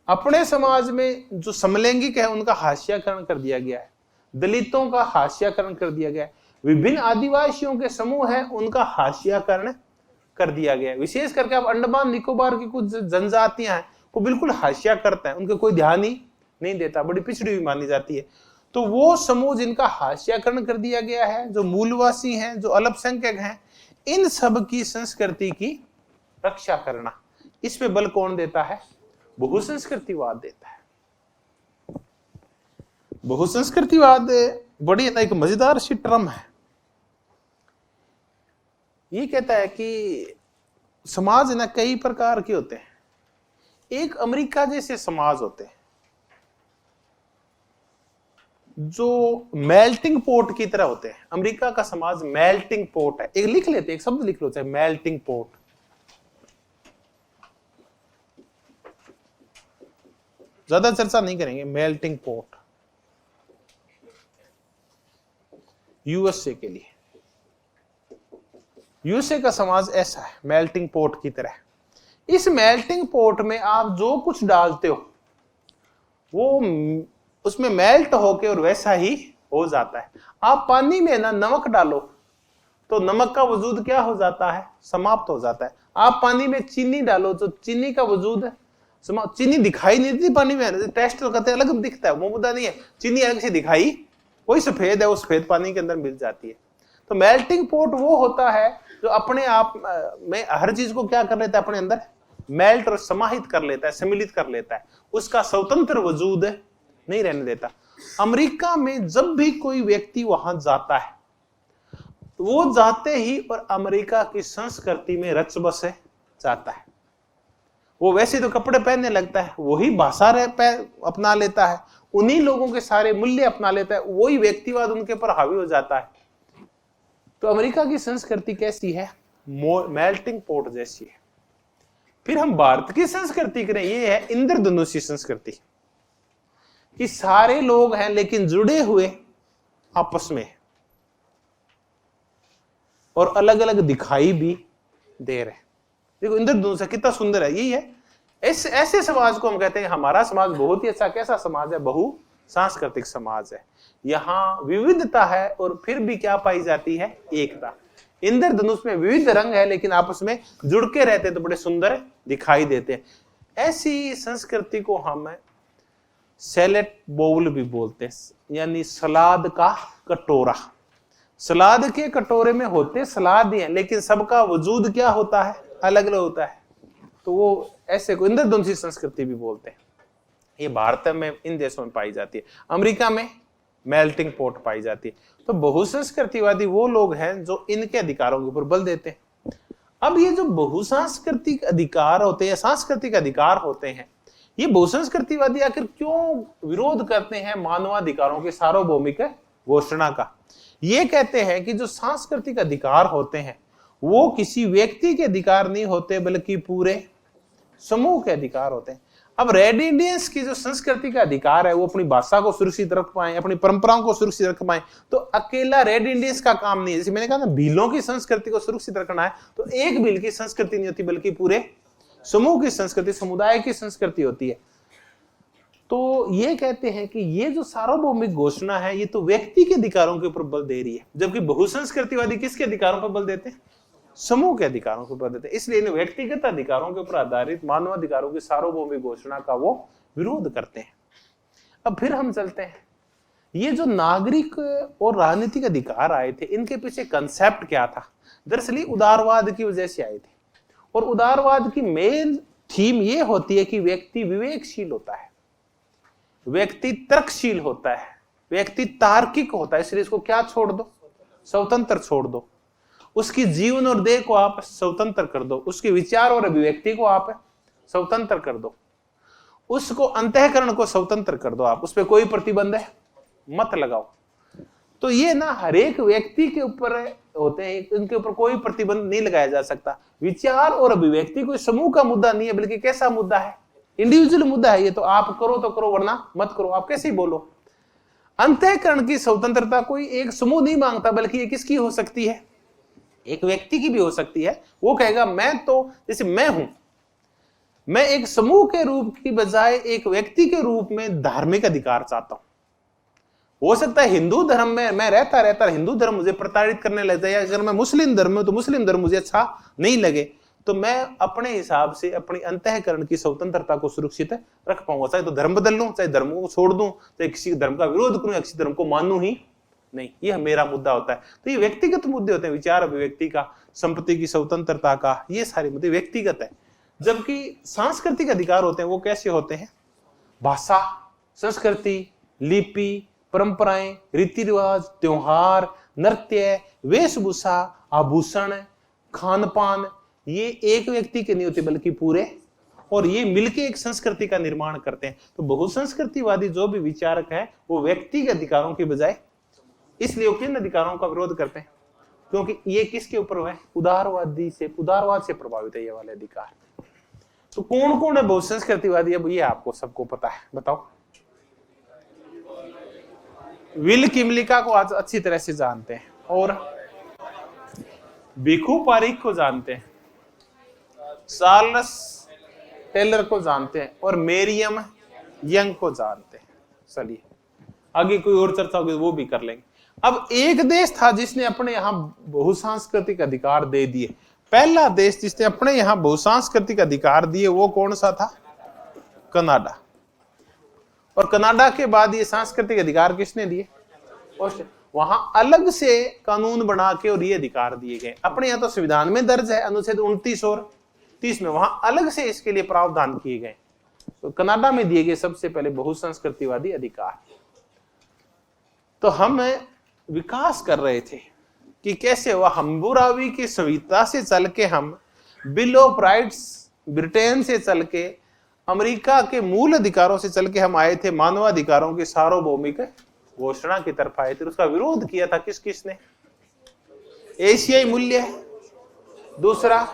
अपने समाज में जो समलैंगिक है उनका हाशियाकरण कर दिया गया है, दलितों का हाशियाकरण कर दिया गया है, विभिन्न आदिवासियों के समूह है उनका हाशियाकरण कर दिया गया है। विशेष करके आप अंडमान निकोबार की कुछ जनजातियां हैं वो बिल्कुल हाशिया करते हैं, उनके कोई ध्यान ही नहीं देता, बड़ी पिछड़ी हुई मानी जाती है। तो वो समूह जिनका हाशियाकरण कर दिया गया है, जो मूलवासी हैं, जो अल्पसंख्यक हैं, इन सब की संस्कृति की रक्षा करना, इसमें बल कौन देता है? बहुसंस्कृतिवाद देता है। बहुसंस्कृतिवाद बड़ी एक मजेदार सी टर्म है। ये कहता है कि समाज ना कई प्रकार के होते हैं। एक अमेरिका जैसे समाज होते हैं जो मेल्टिंग पोट की तरह होते हैं। अमेरिका का समाज मेल्टिंग पोट है। एक लिख लेते हैं, एक शब्द लिख लो चाहे, मेल्टिंग पोट। ज्यादा चर्चा नहीं करेंगे। मेल्टिंग पोट यूएसए के लिए, यूएसए का समाज ऐसा है, मेल्टिंग पोट की तरह। इस मेल्टिंग पोट में आप जो कुछ डालते हो वो उसमें मेल्ट होके और वैसा ही हो जाता है। आप पानी में ना नमक डालो तो नमक का वजूद क्या हो जाता है? समाप्त हो जाता है। आप पानी में चीनी डालो तो चीनी का वजूद है समाप्त। चीनी दिखाई नहीं देती पानी में, टेस्ट तो करते अलग दिखता है, वो मुद्दा नहीं है। चीनी अलग से दिखाई, वही सफेद है, वो सफेद पानी के अंदर मिल जाती है। तो मेल्टिंग पोट वो होता है जो अपने आप में हर चीज को क्या कर लेता है? अपने अंदर मेल्ट और समाहित कर लेता है, सम्मिलित कर लेता है, उसका स्वतंत्र वजूद नहीं रहने देता। अमेरिका में जब भी कोई व्यक्ति वहां जाता है वो जाते ही और अमेरिका की संस्कृति में रच बस जाता है। वो वैसे तो कपड़े पहनने लगता है, वही भाषा अपना लेता है, उन्हीं लोगों के सारे मूल्य अपना लेता है, वही व्यक्तिवाद उनके पर हावी हो जाता है। तो अमेरिका की संस्कृति कैसी है? मेल्टिंग पोट जैसी है। फिर हम भारत की संस्कृति करें, ये है इंद्रधनुषी संस्कृति, कि सारे लोग हैं लेकिन जुड़े हुए आपस में और अलग अलग दिखाई भी दे रहे। देखो इंद्रधनुष कितना सुंदर है, यही है। ऐसे समाज को हम कहते हैं हमारा समाज बहुत ही अच्छा कैसा समाज है? बहु सांस्कृतिक समाज है। यहाँ विविधता है और फिर भी क्या पाई जाती है? एकता। इंद्रधनुष में विविध रंग है लेकिन आपस में जुड़ के रहते तो बड़े सुंदर दिखाई देते हैं। ऐसी संस्कृति को हम सैलेड बाउल भी बोलते हैं, यानी सलाद का कटोरा। सलाद के कटोरे में होते सलाद ही है लेकिन सबका वजूद क्या होता है? अलग अलग होता है। तो वो ऐसे को इंद्रधनुषी संस्कृति भी बोलते हैं। ये भारत में इन देशों में पाई जाती है, अमेरिका में मेल्टिंग पोट पाई जाती है। तो बहुसंस्कृतिवादी वो लोग हैं जो इनके अधिकारों के ऊपर बल देते हैं। अब ये जो बहुसांस्कृतिक अधिकार होते हैं, सांस्कृतिक अधिकार होते हैं, ये बहुसंस्कृतिवादी आखिर क्यों विरोध करते हैं मानवाधिकारों के सार्वभौमिक घोषणा का? ये कहते हैं कि जो सांस्कृतिक अधिकार होते हैं वो किसी व्यक्ति के अधिकार नहीं होते बल्कि पूरे समूह के अधिकार होते हैं। अब रेड इंडियंस की जो संस्कृति का अधिकार है वो अपनी भाषा को सुरक्षित रख पाए, अपनी परंपराओं को सुरक्षित रख पाए, तो अकेला रेड इंडियंस का काम नहीं है। जैसे मैंने कहा ना, भीलों की संस्कृति को सुरक्षित रखना है तो एक भील की संस्कृति नहीं होती बल्कि पूरे समूह की संस्कृति, समुदाय की संस्कृति होती है। तो ये कहते हैं कि ये जो सार्वभौमिक घोषणा है ये तो व्यक्ति के अधिकारों के ऊपर बल दे रही है, जबकि बहुसंस्कृतिवादी किसके अधिकारों पर बल देते हैं? समूह के अधिकारों को बल देते हैं। इसलिए इन व्यक्तिगत अधिकारों के ऊपर आधारित मानवाधिकारों की सार्वभौमिक घोषणा का वो विरोध करते हैं। अब फिर हम चलते हैं, ये जो नागरिक और राजनीतिक अधिकार आए थे इनके पीछे कंसेप्ट क्या था? दरअसल उदारवाद की वजह से आए थे। और उदारवाद की मेन थीम ये होती है कि व्यक्ति विवेकशील होता है, व्यक्ति तर्कशील होता है, व्यक्ति तार्किक होता है। इसलिए इसको क्या छोड़ दो? स्वतंत्र छोड़ दो। उसकी जीवन और देह को आप स्वतंत्र कर दो, उसके विचार और अभिव्यक्ति को आप स्वतंत्र कर दो, उसको अंतःकरण को स्वतंत्र कर दो, आप उस पर कोई प्रतिबंध मत लगाओ। तो ये ना हर एक व्यक्ति के ऊपर होते हैं, इनके ऊपर कोई प्रतिबंध नहीं लगाया जा सकता। विचार और अभिव्यक्ति कोई समूह का मुद्दा नहीं है, बल्कि कैसा मुद्दा है? इंडिविजुअल मुद्दा है। ये तो आप करो तो करो, वरना मत करो, आप कैसे ही बोलो। अंतःकरण की स्वतंत्रता कोई एक समूह नहीं मांगता, बल्कि ये किसकी हो सकती है? एक व्यक्ति की भी हो सकती है। वो कहेगा मैं तो, जैसे मैं हूं, मैं एक समूह के रूप की बजाय एक व्यक्ति के रूप में धार्मिक अधिकार चाहता हूं। हो सकता है हिंदू धर्म में मैं रहता रहता हिंदू धर्म मुझे प्रताड़ित करने लग जाए, अगर मैं मुस्लिम धर्म में तो मुस्लिम धर्म मुझे अच्छा नहीं लगे, तो मैं अपने हिसाब से अपनी अंतःकरण की स्वतंत्रता को सुरक्षित रख पाऊंगा। चाहे तो धर्म बदल लूं, चाहे धर्म को छोड़ दूं, चाहे किसी धर्म का विरोध करूं या किसी धर्म को मानूं ही नहीं, यह मेरा मुद्दा होता है। तो ये व्यक्तिगत मुद्दे होते हैं, विचार अभिव्यक्ति का, संपत्ति की स्वतंत्रता का, ये सारे मुद्दे व्यक्तिगत है। जबकि सांस्कृतिक अधिकार होते हैं, वो कैसे होते हैं? भाषा, संस्कृति, लिपि, परंपराएं, रीति रिवाज, त्योहार, नृत्य, वेशभूषा, आभूषण, खान पान, ये एक व्यक्ति के नहीं होते बल्कि पूरे, और ये मिलके एक संस्कृति का निर्माण करते हैं। तो बहुसंस्कृतिवादी जो भी विचारक है वो व्यक्तिगत अधिकारों के बजाय इसलिए किन अधिकारों का विरोध करते हैं? क्योंकि ये किसके ऊपर है? उदारवाद से प्रभावित है ये वाले अधिकार। तो कौन कौन है बहुसंस्कृतिवादी? अब ये आपको सबको पता है, बताओ। विल किमलिका को आज अच्छी तरह से जानते हैं, और भिखू पारिक को जानते हैं, चार्ल्स टेलर को जानते हैं, और मेरियम यंग को जानते हैं। चलिए आगे कोई और चर्चा होगी वो भी कर लेंगे। अब एक देश था जिसने अपने यहां बहुसांस्कृतिक अधिकार दे दिए। पहला देश जिसने अपने यहां बहुसांस्कृतिक अधिकार दिए वो कौन सा था? कनाडा। और कनाडा के बाद ये सांस्कृतिक अधिकार किसने दिए? वहां अलग से कानून बना के और ये अधिकार दिए गए। अपने यहाँ तो संविधान में दर्ज है, अनुच्छेद 29 और 30 में, वहां अलग से इसके लिए प्रावधान किए गए। तो कनाडा में दिए गए सबसे पहले बहुसंस्कृतिवादी अधिकार। तो हम विकास कर रहे थे कि कैसे हुआ, हम्बुरावी की संहिता से चल के, हम बिल ऑफ राइट्स ब्रिटेन से चल के, अमेरिका के मूल अधिकारों से चल के हम आए थे मानवाधिकारों की सार्वभौमिक घोषणा की तरफ आए थे। उसका विरोध किया था किस किसने? एशियाई मूल्य। दूसरा,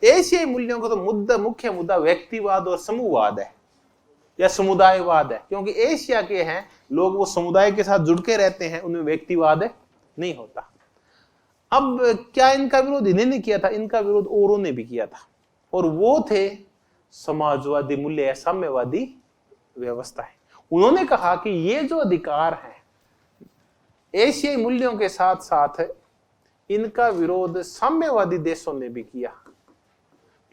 एशियाई मूल्यों का तो मुख्य मुद्दा व्यक्तिवाद और समूहवाद है या समुदायवाद है, क्योंकि एशिया के हैं लोग, वो समुदाय के साथ जुड़ के रहते हैं, उनमें व्यक्तिवाद नहीं होता। अब क्या इनका विरोध इन्हें ने किया था? इनका विरोध औरों ने भी किया था, और वो थे समाजवादी मूल्य या साम्यवादी व्यवस्था है। उन्होंने कहा कि ये जो अधिकार है एशियाई मूल्यों के साथ साथ इनका विरोध साम्यवादी देशों ने भी किया,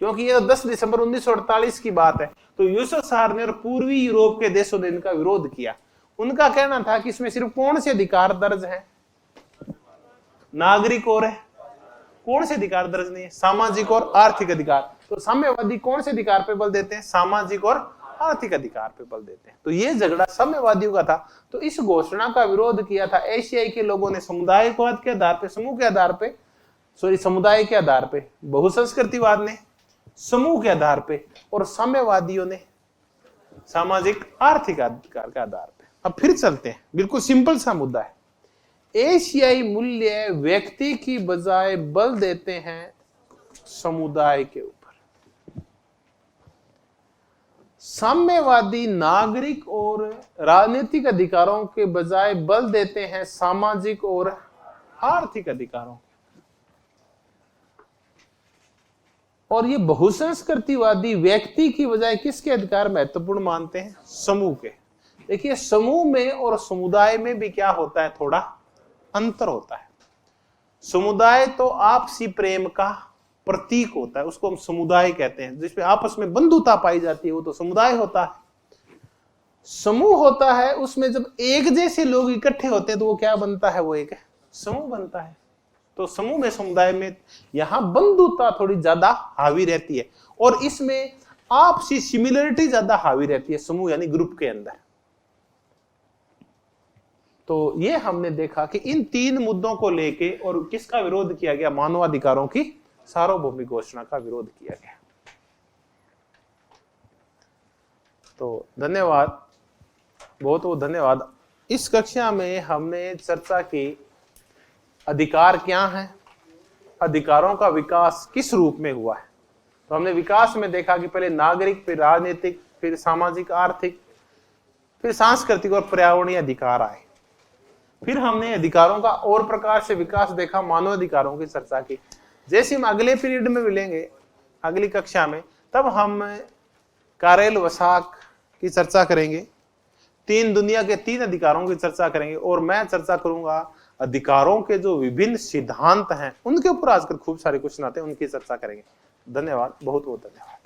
क्योंकि ये 10 दिसंबर 1948 की बात है। तो यूएसएसआर ने और पूर्वी यूरोप के देशों ने इनका विरोध किया। उनका कहना था कि इसमें सिर्फ कौन से अधिकार दर्ज हैं? नागरिक और कौन से अधिकार दर्ज नहीं है? सामाजिक और आर्थिक अधिकार। तो साम्यवादी कौन से अधिकार पे बल देते हैं? सामाजिक और आर्थिक अधिकार पे बल देते हैं। तो ये झगड़ा साम्यवादियों का था। तो इस घोषणा का विरोध किया था एशियाई के लोगों ने समुदायवाद के आधार पे, समूह के आधार पे, समुदाय के आधार पे, बहुसंस्कृतिवाद ने समूह के आधार पे, और साम्यवादियों ने सामाजिक आर्थिक अधिकार के आधार पे। अब फिर चलते हैं, बिल्कुल सिंपल सा मुद्दा है। एशियाई मूल्य व्यक्ति की बजाय बल देते हैं समुदाय के ऊपर। साम्यवादी नागरिक और राजनीतिक अधिकारों के बजाय बल देते हैं सामाजिक और आर्थिक अधिकारों। और ये बहुसंस्कृतिवादी व्यक्ति की बजाय किसके अधिकार महत्वपूर्ण मानते हैं? समूह के। देखिए, समूह में और समुदाय में भी क्या होता है? थोड़ा अंतर होता है। समुदाय तो आपसी प्रेम का प्रतीक होता है, उसको हम समुदाय कहते हैं, जिसमें आपस में बंधुता पाई जाती है, वो तो समुदाय होता है। समूह होता है, उसमें जब एक जैसे लोग इकट्ठे होते हैं तो वो क्या बनता है? वो एक समूह बनता है। तो समूह में, समुदाय में यहां बंधुता थोड़ी ज्यादा हावी रहती है और इसमें आपसी सिमिलरिटी ज्यादा हावी रहती है समूह यानी ग्रुप के अंदर। तो ये हमने देखा कि इन 3 मुद्दों को लेके और किसका विरोध किया गया, मानवाधिकारों की सार्वभौमिक घोषणा का विरोध किया गया। तो धन्यवाद, बहुत बहुत धन्यवाद। इस कक्षा में हमने चर्चा की अधिकार क्या है, अधिकारों का विकास किस रूप में हुआ है। तो हमने विकास में देखा कि पहले नागरिक, फिर राजनीतिक, फिर सामाजिक आर्थिक, फिर सांस्कृतिक और पर्यावरणीय अधिकार आए। फिर हमने अधिकारों का और प्रकार से विकास देखा, मानव अधिकारों की चर्चा की। जैसे हम अगले पीरियड में मिलेंगे अगली कक्षा में, तब हम कारेल वसाक की चर्चा करेंगे, 3 दुनिया के 3 अधिकारों की चर्चा करेंगे और मैं चर्चा करूंगा अधिकारों के जो विभिन्न सिद्धांत हैं उनके ऊपर आजकल खूब सारे क्वेश्चन आते हैं, उनकी चर्चा करेंगे। धन्यवाद, बहुत बहुत धन्यवाद।